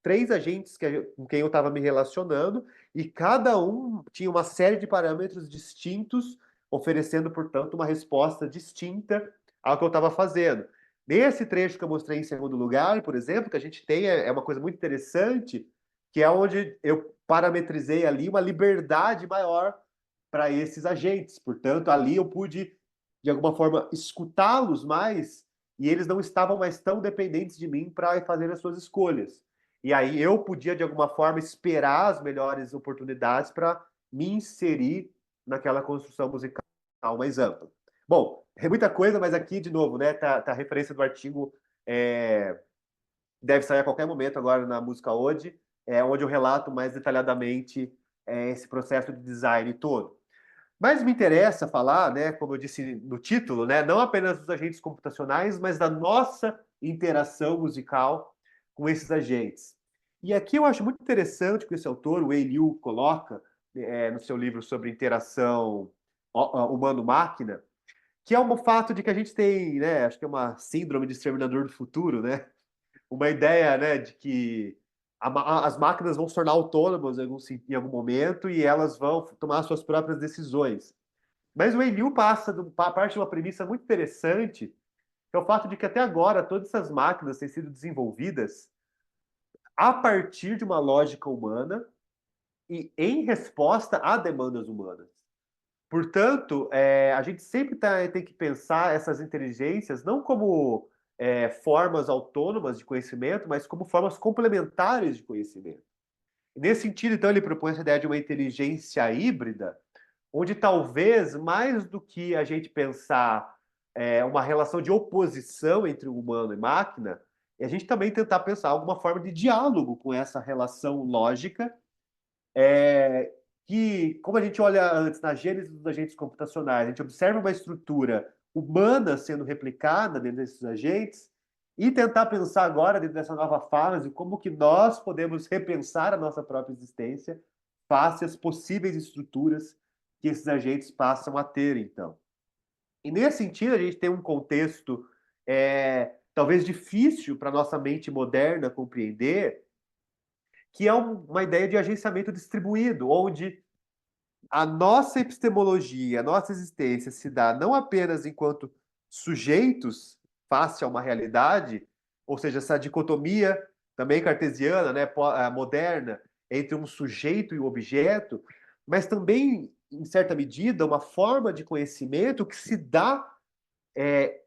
3 agentes com quem eu estava me relacionando, e cada um tinha uma série de parâmetros distintos, oferecendo, portanto, uma resposta distinta ao que eu estava fazendo. Nesse trecho que eu mostrei em segundo lugar, por exemplo, que a gente tem uma coisa muito interessante, que é onde eu parametrizei ali uma liberdade maior para esses agentes. Portanto, ali eu pude, de alguma forma, escutá-los mais e eles não estavam mais tão dependentes de mim para fazer as suas escolhas. E aí eu podia, de alguma forma, esperar as melhores oportunidades para me inserir naquela construção musical mais ampla. Bom, é muita coisa, mas aqui, de novo, né, tá a referência do artigo, deve sair a qualquer momento agora na Música Hoje, onde eu relato mais detalhadamente esse processo de design todo. Mas me interessa falar, né, como eu disse no título, né, não apenas dos agentes computacionais, mas da nossa interação musical com esses agentes. E aqui eu acho muito interessante o que esse autor, o Wei Liu, coloca no seu livro sobre interação humano-máquina, que é um fato de que a gente tem, né, acho que é uma síndrome de exterminador do futuro, né? Uma ideia, né, de que as máquinas vão se tornar autônomas em algum momento e elas vão tomar suas próprias decisões. Mas o Eliu parte de uma premissa muito interessante, que é o fato de que até agora todas essas máquinas têm sido desenvolvidas a partir de uma lógica humana e em resposta a demandas humanas. Portanto, a gente sempre tem que pensar essas inteligências não como formas autônomas de conhecimento, mas como formas complementares de conhecimento. Nesse sentido, então, ele propõe essa ideia de uma inteligência híbrida, onde talvez, mais do que a gente pensar uma relação de oposição entre o humano e máquina, a gente também tentar pensar alguma forma de diálogo com essa relação lógica, que, como a gente olha antes na gênese dos agentes computacionais, a gente observa uma estrutura humana sendo replicada dentro desses agentes, e tentar pensar agora, dentro dessa nova fase, como que nós podemos repensar a nossa própria existência face às possíveis estruturas que esses agentes passam a ter, então. E nesse sentido, a gente tem um contexto talvez difícil para a nossa mente moderna compreender, que é uma ideia de agenciamento distribuído, onde a nossa epistemologia, a nossa existência se dá não apenas enquanto sujeitos face a uma realidade, ou seja, essa dicotomia também cartesiana, né, moderna, entre um sujeito e um objeto, mas também, em certa medida, uma forma de conhecimento que se dá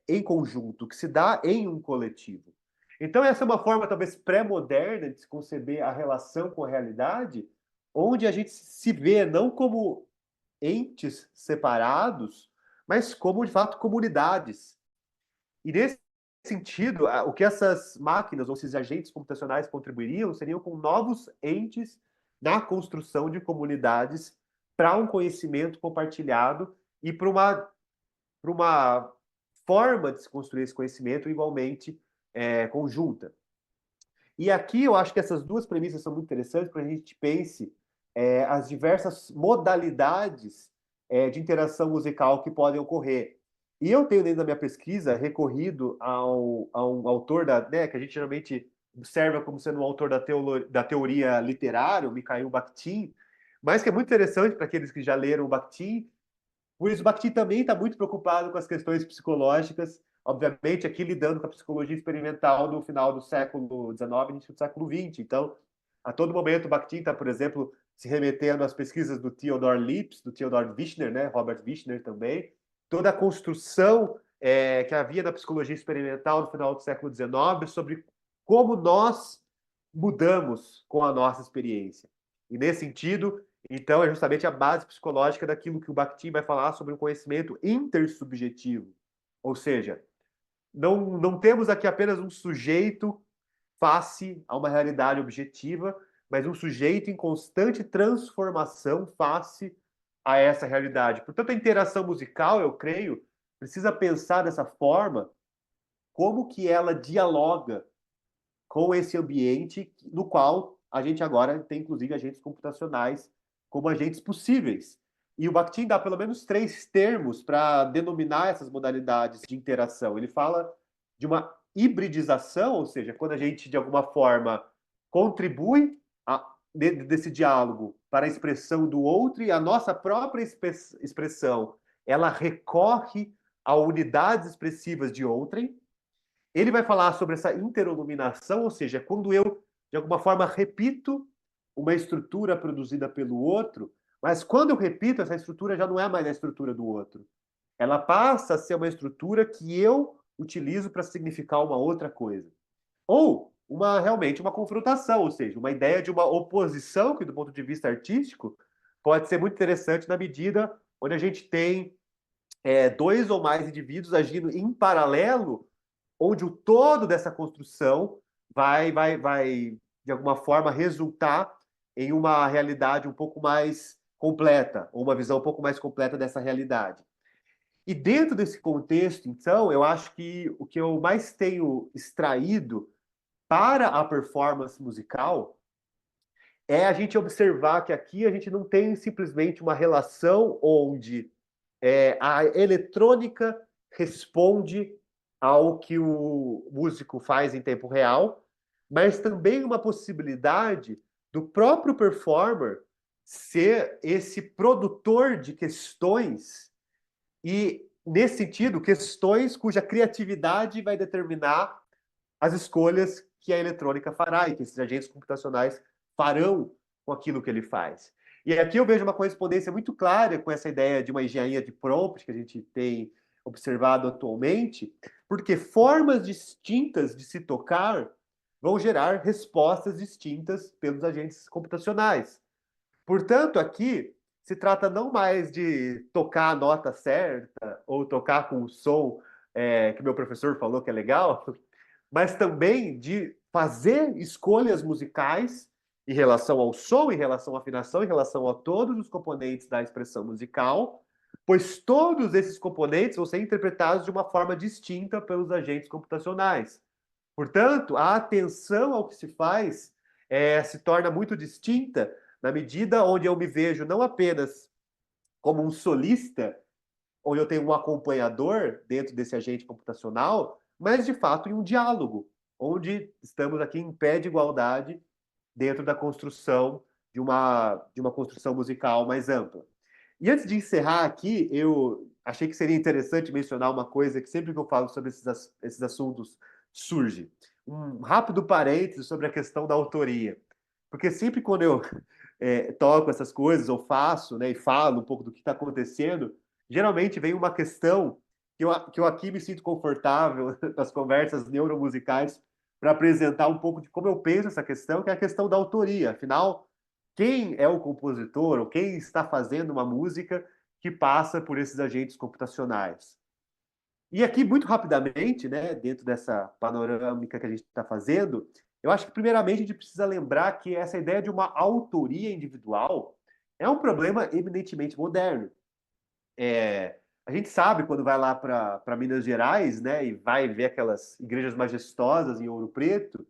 em conjunto, que se dá em um coletivo. Então, essa é uma forma talvez pré-moderna de se conceber a relação com a realidade, onde a gente se vê não como entes separados, mas como, de fato, comunidades. E nesse sentido, o que essas máquinas ou esses agentes computacionais contribuiriam seriam com novos entes na construção de comunidades para um conhecimento compartilhado e para uma forma de se construir esse conhecimento igualmente conjunta. E aqui eu acho que essas duas premissas são muito interessantes para a gente pense as diversas modalidades de interação musical que podem ocorrer. E eu tenho, dentro da minha pesquisa, recorrido a um autor que a gente geralmente observa como sendo um autor da teoria literária, o Mikhail Bakhtin, mas que é muito interessante para aqueles que já leram o Bakhtin. Por isso, o Bakhtin também está muito preocupado com as questões psicológicas, obviamente aqui lidando com a psicologia experimental no final do século XIX, início do século XX. Então, a todo momento, o Bakhtin está, por exemplo, se remetendo às pesquisas do Theodor Lipps, do Theodor Wichner, né? Robert Wichner também, toda a construção que havia na psicologia experimental no final do século XIX sobre como nós mudamos com a nossa experiência. E, nesse sentido, então, é justamente a base psicológica daquilo que o Bakhtin vai falar sobre o conhecimento intersubjetivo. Ou seja, não temos aqui apenas um sujeito face a uma realidade objetiva, mas um sujeito em constante transformação face a essa realidade. Portanto, a interação musical, eu creio, precisa pensar dessa forma, como que ela dialoga com esse ambiente no qual a gente agora tem, inclusive, agentes computacionais como agentes possíveis. E o Bakhtin dá pelo menos 3 termos para denominar essas modalidades de interação. Ele fala de uma hibridização, ou seja, quando a gente, de alguma forma, contribui desse diálogo para a expressão do outro e a nossa própria expressão, ela recorre a unidades expressivas de outrem. Ele vai falar sobre essa interonominação, ou seja, quando eu, de alguma forma, repito uma estrutura produzida pelo outro, mas quando eu repito, essa estrutura já não é mais a estrutura do outro. Ela passa a ser uma estrutura que eu utilizo para significar uma outra coisa. Ou realmente uma confrontação, ou seja, uma ideia de uma oposição que, do ponto de vista artístico, pode ser muito interessante na medida onde a gente tem 2 ou mais indivíduos agindo em paralelo, onde o todo dessa construção vai de alguma forma, resultar em uma realidade um pouco mais completa, ou uma visão um pouco mais completa dessa realidade. E dentro desse contexto, então, eu acho que o que eu mais tenho extraído para a performance musical é a gente observar que aqui a gente não tem simplesmente uma relação onde a eletrônica responde ao que o músico faz em tempo real, mas também uma possibilidade do próprio performer ser esse produtor de questões e, nesse sentido, questões cuja criatividade vai determinar as escolhas que a eletrônica fará e que esses agentes computacionais farão com aquilo que ele faz. E aqui eu vejo uma correspondência muito clara com essa ideia de uma engenharia de prompt que a gente tem observado atualmente, porque formas distintas de se tocar vão gerar respostas distintas pelos agentes computacionais. Portanto, aqui se trata não mais de tocar a nota certa ou tocar com o som que meu professor falou que é legal, mas também de fazer escolhas musicais em relação ao som, em relação à afinação, em relação a todos os componentes da expressão musical, pois todos esses componentes vão ser interpretados de uma forma distinta pelos agentes computacionais. Portanto, a atenção ao que se faz se torna muito distinta na medida onde eu me vejo não apenas como um solista, onde eu tenho um acompanhador dentro desse agente computacional, mas de fato em um diálogo, onde estamos aqui em pé de igualdade dentro da construção de uma construção musical mais ampla. E antes de encerrar aqui, eu achei que seria interessante mencionar uma coisa que sempre que eu falo sobre esses assuntos surge. Um rápido parênteses sobre a questão da autoria. Porque sempre quando eu toco essas coisas, ou faço, né, e falo um pouco do que está acontecendo, geralmente vem uma questão que eu aqui me sinto confortável nas conversas neuromusicais para apresentar um pouco de como eu penso essa questão, que é a questão da autoria. Afinal, quem é o compositor ou quem está fazendo uma música que passa por esses agentes computacionais? E aqui, muito rapidamente, né, dentro dessa panorâmica que a gente está fazendo, eu acho que, primeiramente, a gente precisa lembrar que essa ideia de uma autoria individual é um problema eminentemente moderno. A gente sabe, quando vai lá para Minas Gerais, né, e vai ver aquelas igrejas majestosas em Ouro Preto,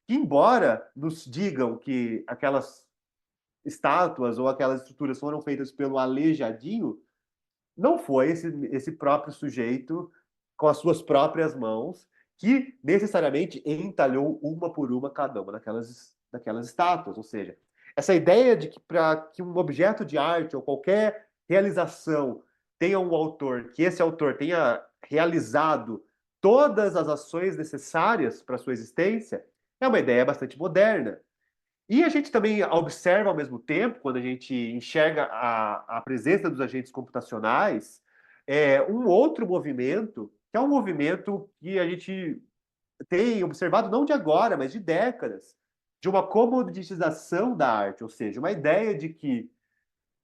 que, embora nos digam que aquelas estátuas ou aquelas estruturas foram feitas pelo Aleijadinho, não foi esse próprio sujeito, com as suas próprias mãos, que necessariamente entalhou uma por uma cada uma daquelas estátuas. Ou seja, essa ideia de que para que um objeto de arte ou qualquer realização tenha um autor, que esse autor tenha realizado todas as ações necessárias para a sua existência, é uma ideia bastante moderna. E a gente também observa ao mesmo tempo, quando a gente enxerga a presença dos agentes computacionais, um outro movimento, que é um movimento que a gente tem observado não de agora, mas de décadas, de uma comoditização da arte, ou seja, uma ideia de que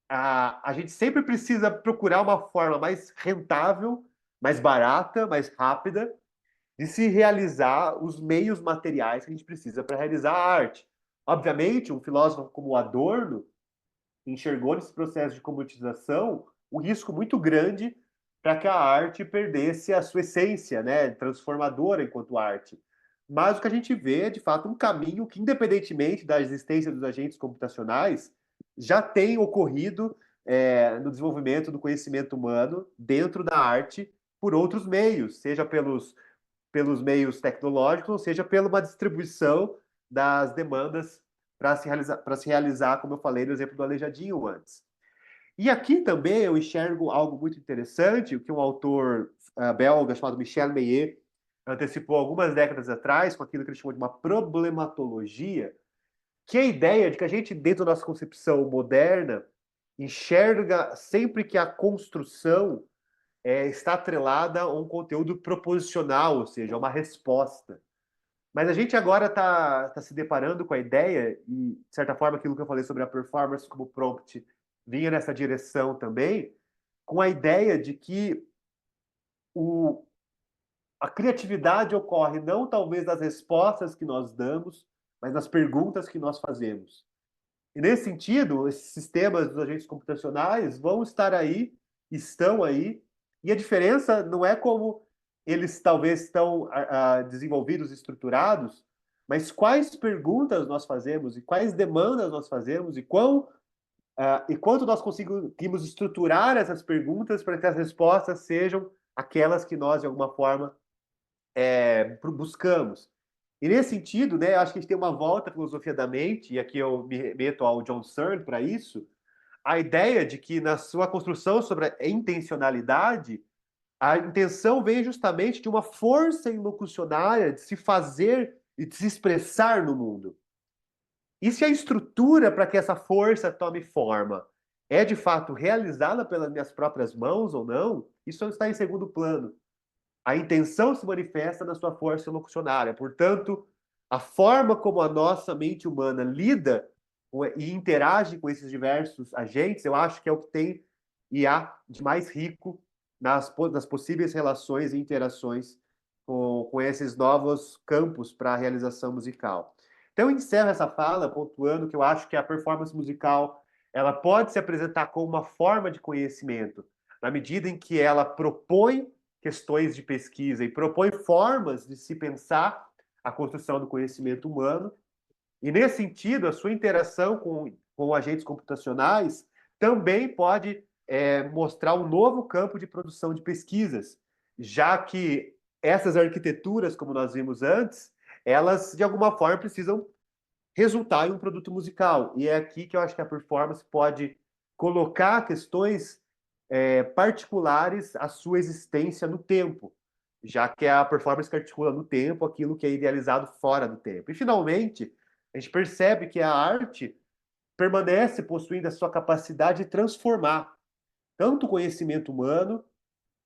a gente sempre precisa procurar uma forma mais rentável, mais barata, mais rápida, de se realizar os meios materiais que a gente precisa para realizar a arte. Obviamente, um filósofo como Adorno enxergou nesse processo de comoditização um risco muito grande para que a arte perdesse a sua essência, né, transformadora enquanto arte. Mas o que a gente vê é, de fato, um caminho que, independentemente da existência dos agentes computacionais, já tem ocorrido no desenvolvimento do conhecimento humano dentro da arte por outros meios, seja pelos meios tecnológicos, ou seja, pela uma distribuição das demandas para se realizar, como eu falei no exemplo do Aleijadinho antes. E aqui também eu enxergo algo muito interessante, o que um autor belga chamado Michel Meillet antecipou algumas décadas atrás, com aquilo que ele chamou de uma problematologia, que é a ideia de que a gente, dentro da nossa concepção moderna, enxerga sempre que a construção está atrelada a um conteúdo proposicional, ou seja, uma resposta. Mas a gente agora está se deparando com a ideia, e, de certa forma, aquilo que eu falei sobre a performance como prompt vinha nessa direção também, com a ideia de que a criatividade ocorre não talvez nas respostas que nós damos, mas nas perguntas que nós fazemos. E nesse sentido, esses sistemas dos agentes computacionais vão estar aí, estão aí, e a diferença não é como eles talvez estão desenvolvidos, estruturados, mas quais perguntas nós fazemos e quais demandas nós fazemos e quanto nós conseguimos estruturar essas perguntas para que as respostas sejam aquelas que nós, de alguma forma, buscamos. E nesse sentido, né, acho que a gente tem uma volta à filosofia da mente, e aqui eu me remeto ao John Searle para isso, a ideia de que na sua construção sobre a intencionalidade, a intenção vem justamente de uma força ilocucionária de se fazer e de se expressar no mundo. E se a estrutura para que essa força tome forma é de fato realizada pelas minhas próprias mãos ou não, isso está em segundo plano. A intenção se manifesta na sua força locucionária. Portanto, a forma como a nossa mente humana lida e interage com esses diversos agentes, eu acho que é o que tem e há de mais rico nas possíveis relações e interações com esses novos campos para a realização musical. Então, eu encerro essa fala pontuando que eu acho que a performance musical ela pode se apresentar como uma forma de conhecimento, na medida em que ela propõe questões de pesquisa e propõe formas de se pensar a construção do conhecimento humano. E, nesse sentido, a sua interação com agentes computacionais também pode mostrar um novo campo de produção de pesquisas, já que essas arquiteturas, como nós vimos antes, elas, de alguma forma, precisam resultar em um produto musical. E é aqui que eu acho que a performance pode colocar questões particulares à sua existência no tempo, já que é a performance que articula no tempo aquilo que é idealizado fora do tempo. E, finalmente, a gente percebe que a arte permanece possuindo a sua capacidade de transformar tanto o conhecimento humano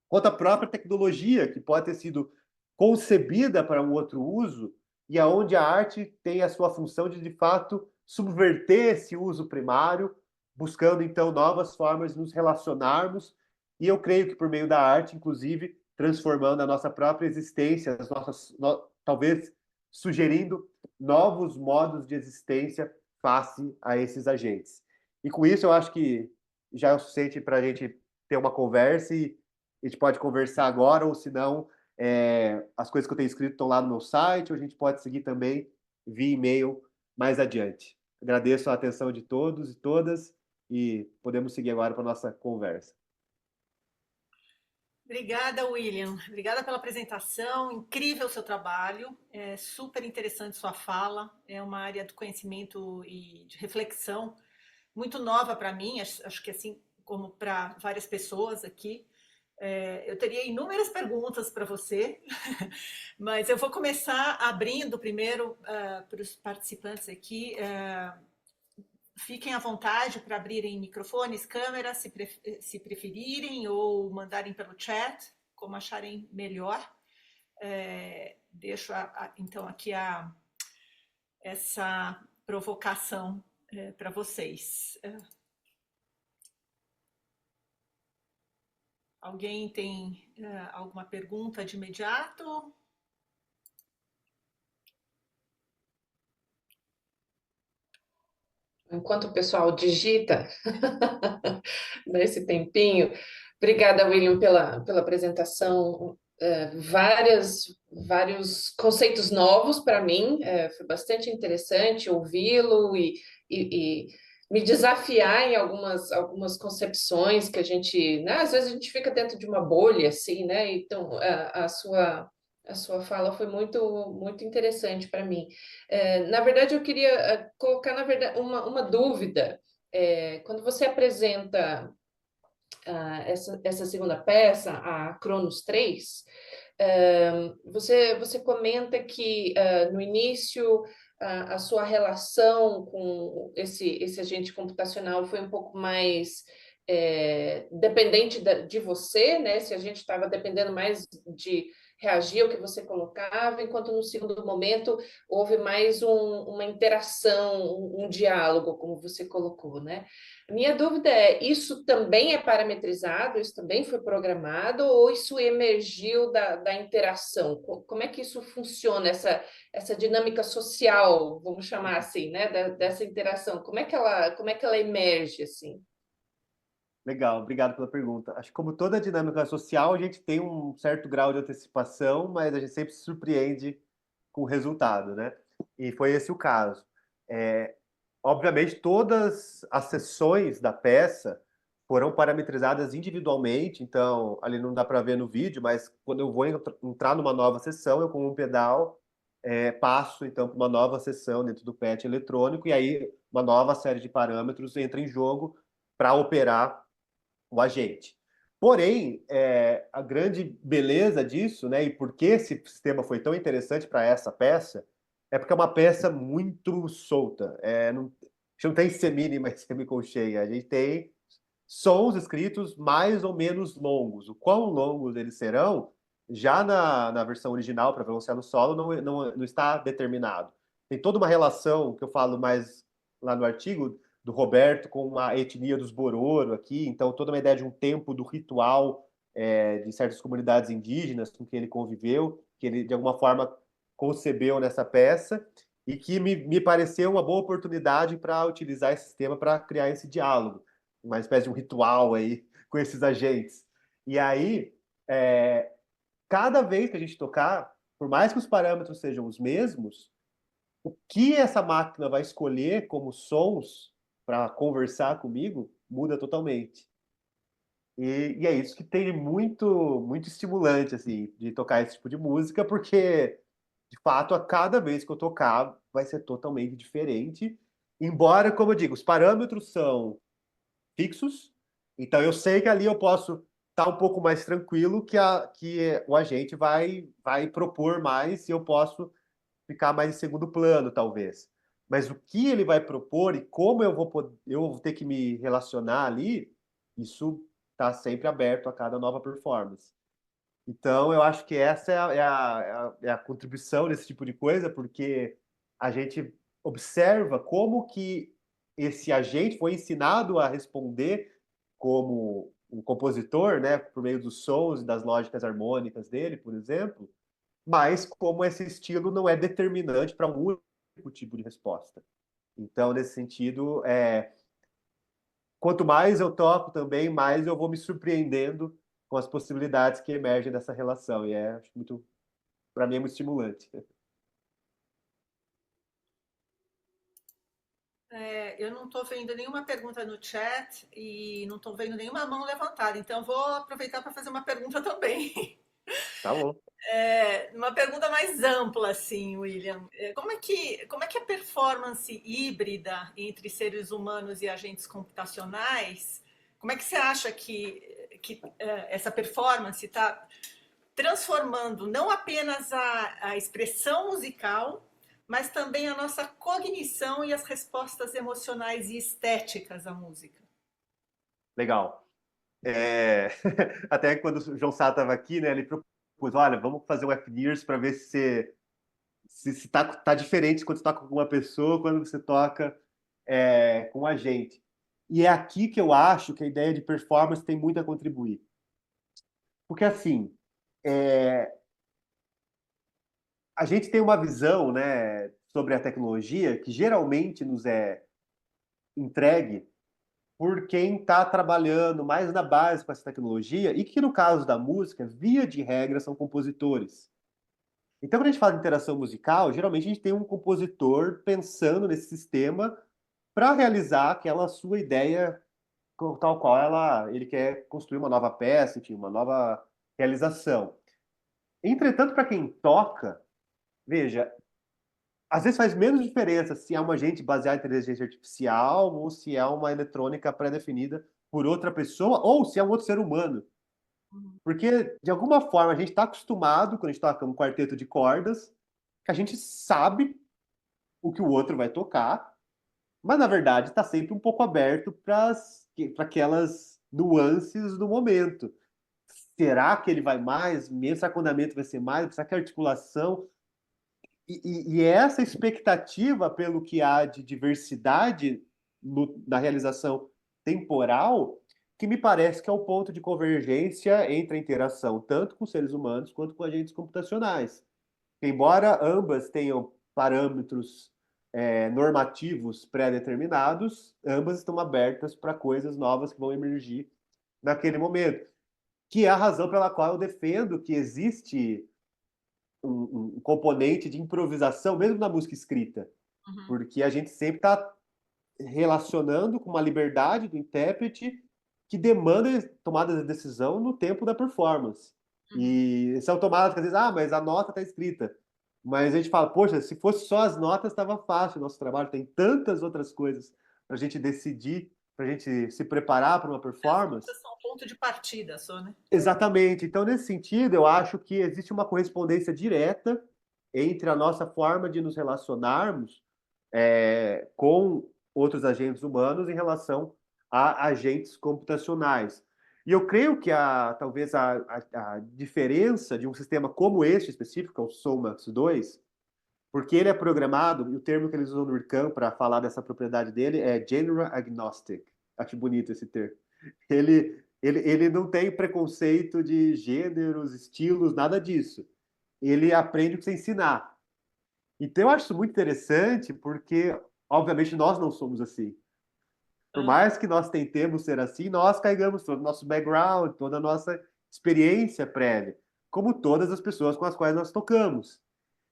quanto a própria tecnologia, que pode ter sido concebida para um outro uso, e aonde a arte tem a sua função de fato, subverter esse uso primário, buscando, então, novas formas de nos relacionarmos, e eu creio que por meio da arte, inclusive, transformando a nossa própria existência, talvez sugerindo novos modos de existência face a esses agentes. E com isso, eu acho que já é o suficiente para a gente ter uma conversa e a gente pode conversar agora, ou se não, as coisas que eu tenho escrito estão lá no meu site, ou a gente pode seguir também via e-mail mais adiante. Agradeço a atenção de todos e todas e podemos seguir agora para a nossa conversa. Obrigada, William. Obrigada pela apresentação. Incrível o seu trabalho. É super interessante sua fala. É uma área do conhecimento e de reflexão muito nova para mim. Acho que assim como para várias pessoas aqui. Eu teria inúmeras perguntas para você, mas eu vou começar abrindo primeiro para os participantes aqui. Fiquem à vontade para abrirem microfones, câmeras, se preferirem, ou mandarem pelo chat, como acharem melhor. Deixo, então, aqui essa provocação para vocês. Alguém tem alguma pergunta de imediato? Enquanto o pessoal digita, nesse tempinho, obrigada, William, pela apresentação. Vários conceitos novos para mim, foi bastante interessante ouvi-lo e me desafiar em algumas concepções que a gente, né, às vezes a gente fica dentro de uma bolha, assim, né? Então, a sua fala foi muito interessante para mim. Na verdade, eu queria colocar, na verdade, uma dúvida. Quando você apresenta essa segunda peça, a Cronos 3, você comenta que no início a sua relação com esse agente computacional foi um pouco mais dependente de você, né? Se a gente estava dependendo mais de reagir ao que você colocava, enquanto no segundo momento houve mais uma interação, um diálogo, como você colocou, né? Minha dúvida é, isso também é parametrizado, isso também foi programado, ou isso emergiu da interação? Como é que isso funciona, essa dinâmica social, vamos chamar assim, né, dessa interação? Como é que ela emerge, assim? Legal, obrigado pela pergunta. Acho que como toda dinâmica social, a gente tem um certo grau de antecipação, mas a gente sempre se surpreende com o resultado, né? E foi esse o caso. Obviamente, todas as sessões da peça foram parametrizadas individualmente, então ali não dá para ver no vídeo, mas quando eu vou entrar numa nova sessão, eu com um pedal passo então para uma nova sessão dentro do PET eletrônico e aí uma nova série de parâmetros entra em jogo para operar o agente. Porém, a grande beleza disso, né, e por que esse sistema foi tão interessante para essa peça, É porque é uma peça muito solta. Não, a gente não tem semínima e semicolcheia. A gente tem sons escritos mais ou menos longos. O quão longos eles serão, já na versão original, para violoncelo solo, não está determinado. Tem toda uma relação, que eu falo mais lá no artigo, do Roberto com a etnia dos Bororo aqui, então toda uma ideia de um tempo do ritual de certas comunidades indígenas com quem ele conviveu, que ele, de alguma forma, concebeu nessa peça, e que me pareceu uma boa oportunidade para utilizar esse sistema para criar esse diálogo, uma espécie de um ritual aí com esses agentes. E aí, cada vez que a gente tocar, por mais que os parâmetros sejam os mesmos, o que essa máquina vai escolher como sons para conversar comigo muda totalmente. E é isso que tem muito estimulante, assim, de tocar esse tipo de música, porque, de fato, a cada vez que eu tocar, vai ser totalmente diferente. Embora, como eu digo, os parâmetros são fixos, então eu sei que ali eu posso estar um pouco mais tranquilo, que o agente vai propor mais e eu posso ficar mais em segundo plano, talvez. Mas o que ele vai propor e como eu vou ter que me relacionar ali, isso está sempre aberto a cada nova performance. Então, eu acho que essa é a contribuição desse tipo de coisa, porque a gente observa como que esse agente foi ensinado a responder como um compositor, né, por meio dos sons e das lógicas harmônicas dele, por exemplo, mas como esse estilo não é determinante para um único tipo de resposta. Então, nesse sentido, quanto mais eu toco também, mais eu vou me surpreendendo com as possibilidades que emergem dessa relação. E acho muito, para mim, é muito estimulante. Eu não estou vendo nenhuma pergunta no chat e não estou vendo nenhuma mão levantada, então vou aproveitar para fazer uma pergunta também. Tá bom. Uma pergunta mais ampla, assim, William. Como é que a performance híbrida entre seres humanos e agentes computacionais, como é que você acha que essa performance está transformando não apenas a expressão musical, mas também a nossa cognição e as respostas emocionais e estéticas à música? Legal. Até quando o João Sá estava aqui, né, ele propôs, olha, vamos fazer um F-Nears para ver se tá diferente quando você toca com uma pessoa, quando você toca com a gente. E é aqui que eu acho que a ideia de performance tem muito a contribuir. Porque, assim, é, a gente tem uma visão, né, sobre a tecnologia que geralmente nos é entregue por quem está trabalhando mais na base com essa tecnologia e que, no caso da música, via de regra, são compositores. Então, quando a gente fala de interação musical, geralmente a gente tem um compositor pensando nesse sistema para realizar aquela sua ideia tal qual ele quer construir uma nova peça, enfim, uma nova realização. Entretanto, para quem toca, veja, às vezes faz menos diferença se é um agente baseado em inteligência artificial ou se é uma eletrônica pré-definida por outra pessoa ou se é um outro ser humano. Porque, de alguma forma, a gente está acostumado, quando a gente toca um quarteto de cordas, que a gente sabe o que o outro vai tocar, mas, na verdade, está sempre um pouco aberto para aquelas nuances do momento. Será que ele vai mais? Mesmo será que o andamento vai ser mais? Será que a articulação? E essa expectativa pelo que há de diversidade na realização temporal, que me parece que é o ponto de convergência entre a interação tanto com seres humanos quanto com agentes computacionais. Embora ambas tenham parâmetros normativos pré-determinados, ambas estão abertas para coisas novas que vão emergir naquele momento, que é a razão pela qual eu defendo que existe um componente de improvisação, mesmo na música escrita, Uhum. porque a gente sempre está relacionando com uma liberdade do intérprete que demanda tomada de decisão no tempo da performance. Uhum. E isso é automático, às vezes, mas a nota está escrita. Mas a gente fala, poxa, se fosse só as notas, estava fácil o nosso trabalho. Tem tantas outras coisas para a gente decidir, para a gente se preparar para uma As performance. notas são um ponto de partida só, né? Exatamente. Então, nesse sentido, eu acho que existe uma correspondência direta entre a nossa forma de nos relacionarmos com outros agentes humanos em relação a agentes computacionais. E eu creio que talvez a diferença de um sistema como este específico, o SOMAX 2, porque ele é programado, e o termo que eles usam no IRCAM para falar dessa propriedade dele é Genre Agnostic. Acho bonito esse termo. Ele não tem preconceito de gêneros, estilos, nada disso. Ele aprende o que você ensinar. Então, eu acho isso muito interessante, porque, obviamente, nós não somos assim. Por mais que nós tentemos ser assim, nós carregamos todo o nosso background, toda a nossa experiência prévia, como todas as pessoas com as quais nós tocamos.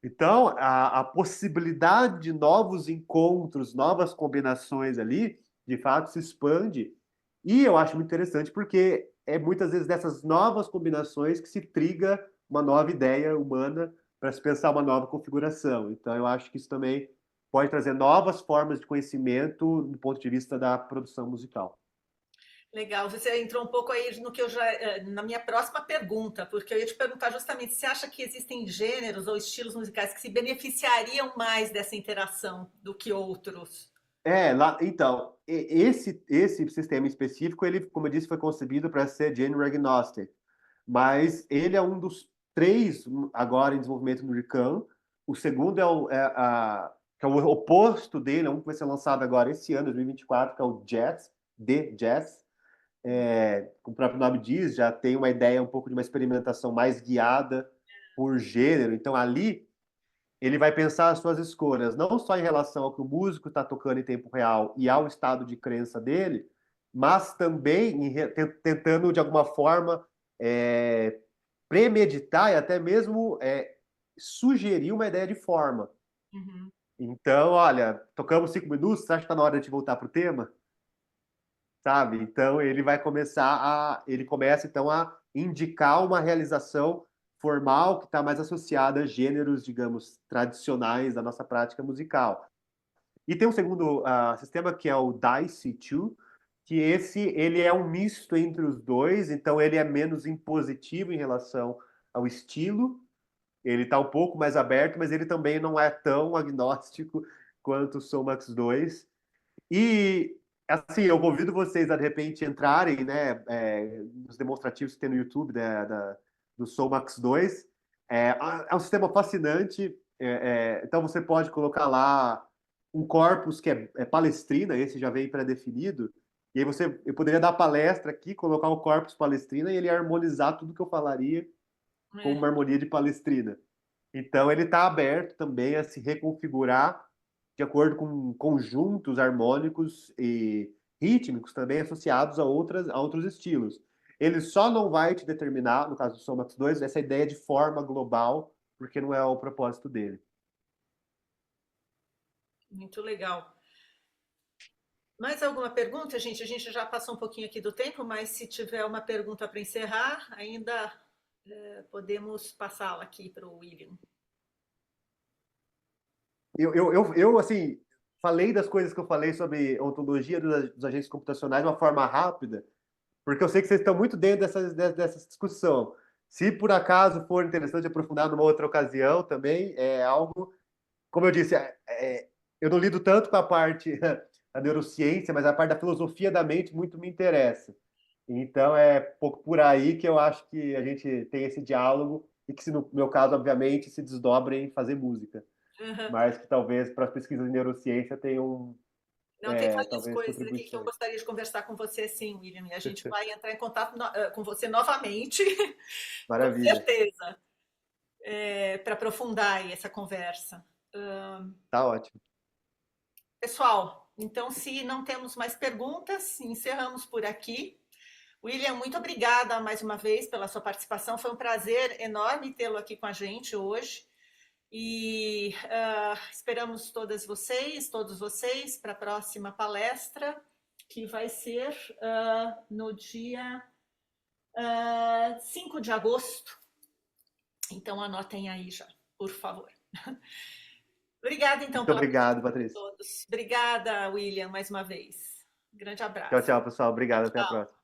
Então, a possibilidade de novos encontros, novas combinações ali, de fato, se expande. E eu acho muito interessante porque é muitas vezes dessas novas combinações que se triga uma nova ideia humana para se pensar uma nova configuração. Então, eu acho que isso também pode trazer novas formas de conhecimento do ponto de vista da produção musical. Legal, você entrou um pouco aí no que eu já na minha próxima pergunta, porque eu ia te perguntar justamente se acha que existem gêneros ou estilos musicais que se beneficiariam mais dessa interação do que outros. Então, esse sistema específico, ele, como eu disse, foi concebido para ser genre agnostic, mas ele é um dos três agora em desenvolvimento no IRCAM. O segundo que é o oposto dele, é um que vai ser lançado agora esse ano, 2024, que é o Jazz, Jazz. Como o próprio nome diz, já tem uma ideia um pouco de uma experimentação mais guiada por gênero. Então, ali ele vai pensar as suas escolhas, não só em relação ao que o músico está tocando em tempo real e ao estado de crença dele, mas também tentando, de alguma forma, premeditar e até mesmo sugerir uma ideia de forma. Uhum. Então, olha, tocamos 5 minutos, você acha que está na hora de voltar para o tema? Sabe? Então, ele começa então a indicar uma realização formal que está mais associada a gêneros, digamos, tradicionais da nossa prática musical. E tem um segundo sistema que é o DICE2, que ele é um misto entre os dois, então ele é menos impositivo em relação ao estilo, ele está um pouco mais aberto, mas ele também não é tão agnóstico quanto o Somax 2. E, assim, eu convido vocês a, de repente, entrarem, né, nos demonstrativos que tem no YouTube do Somax 2. É um sistema fascinante. Então, você pode colocar lá um corpus que é palestrina, esse já vem pré-definido, e aí eu poderia dar palestra aqui, colocar o corpus palestrina e ele harmonizar tudo que eu falaria com uma harmonia de palestrina. Então, ele está aberto também a se reconfigurar de acordo com conjuntos harmônicos e rítmicos também associados a outros estilos. Ele só não vai te determinar, no caso do Somax 2, essa ideia de forma global, porque não é o propósito dele. Muito legal. Mais alguma pergunta, gente? A gente já passou um pouquinho aqui do tempo, mas se tiver uma pergunta para encerrar, ainda podemos passá-la aqui para o William. Eu, assim, falei das coisas que eu falei sobre ontologia dos agentes computacionais de uma forma rápida, porque eu sei que vocês estão muito dentro dessa discussão. Se por acaso for interessante aprofundar numa outra ocasião também, é algo, como eu disse, eu não lido tanto com a parte da neurociência, mas a parte da filosofia da mente muito me interessa. Então é pouco por aí que eu acho que a gente tem esse diálogo e que, se no meu caso, obviamente, se desdobra em fazer música. Uhum. Mas que talvez para as pesquisas de neurociência tenham Não, tem várias talvez coisas aqui que eu contribuições. gostaria de conversar com você, sim, William. E a gente vai entrar em contato com você novamente, com Maravilha. certeza, para aprofundar aí essa conversa. Tá ótimo. Pessoal, então, se não temos mais perguntas, encerramos por aqui. William, muito obrigada mais uma vez pela sua participação. Foi um prazer enorme tê-lo aqui com a gente hoje. E esperamos todos vocês, para a próxima palestra, que vai ser no dia 5 de agosto. Então, anotem aí já, por favor. Obrigada, então, Muito pela obrigado, participação de Patrícia. todos. Obrigada, William, mais uma vez. Grande Tchau, abraço. tchau, pessoal. Obrigado. Até a Tchau. próxima.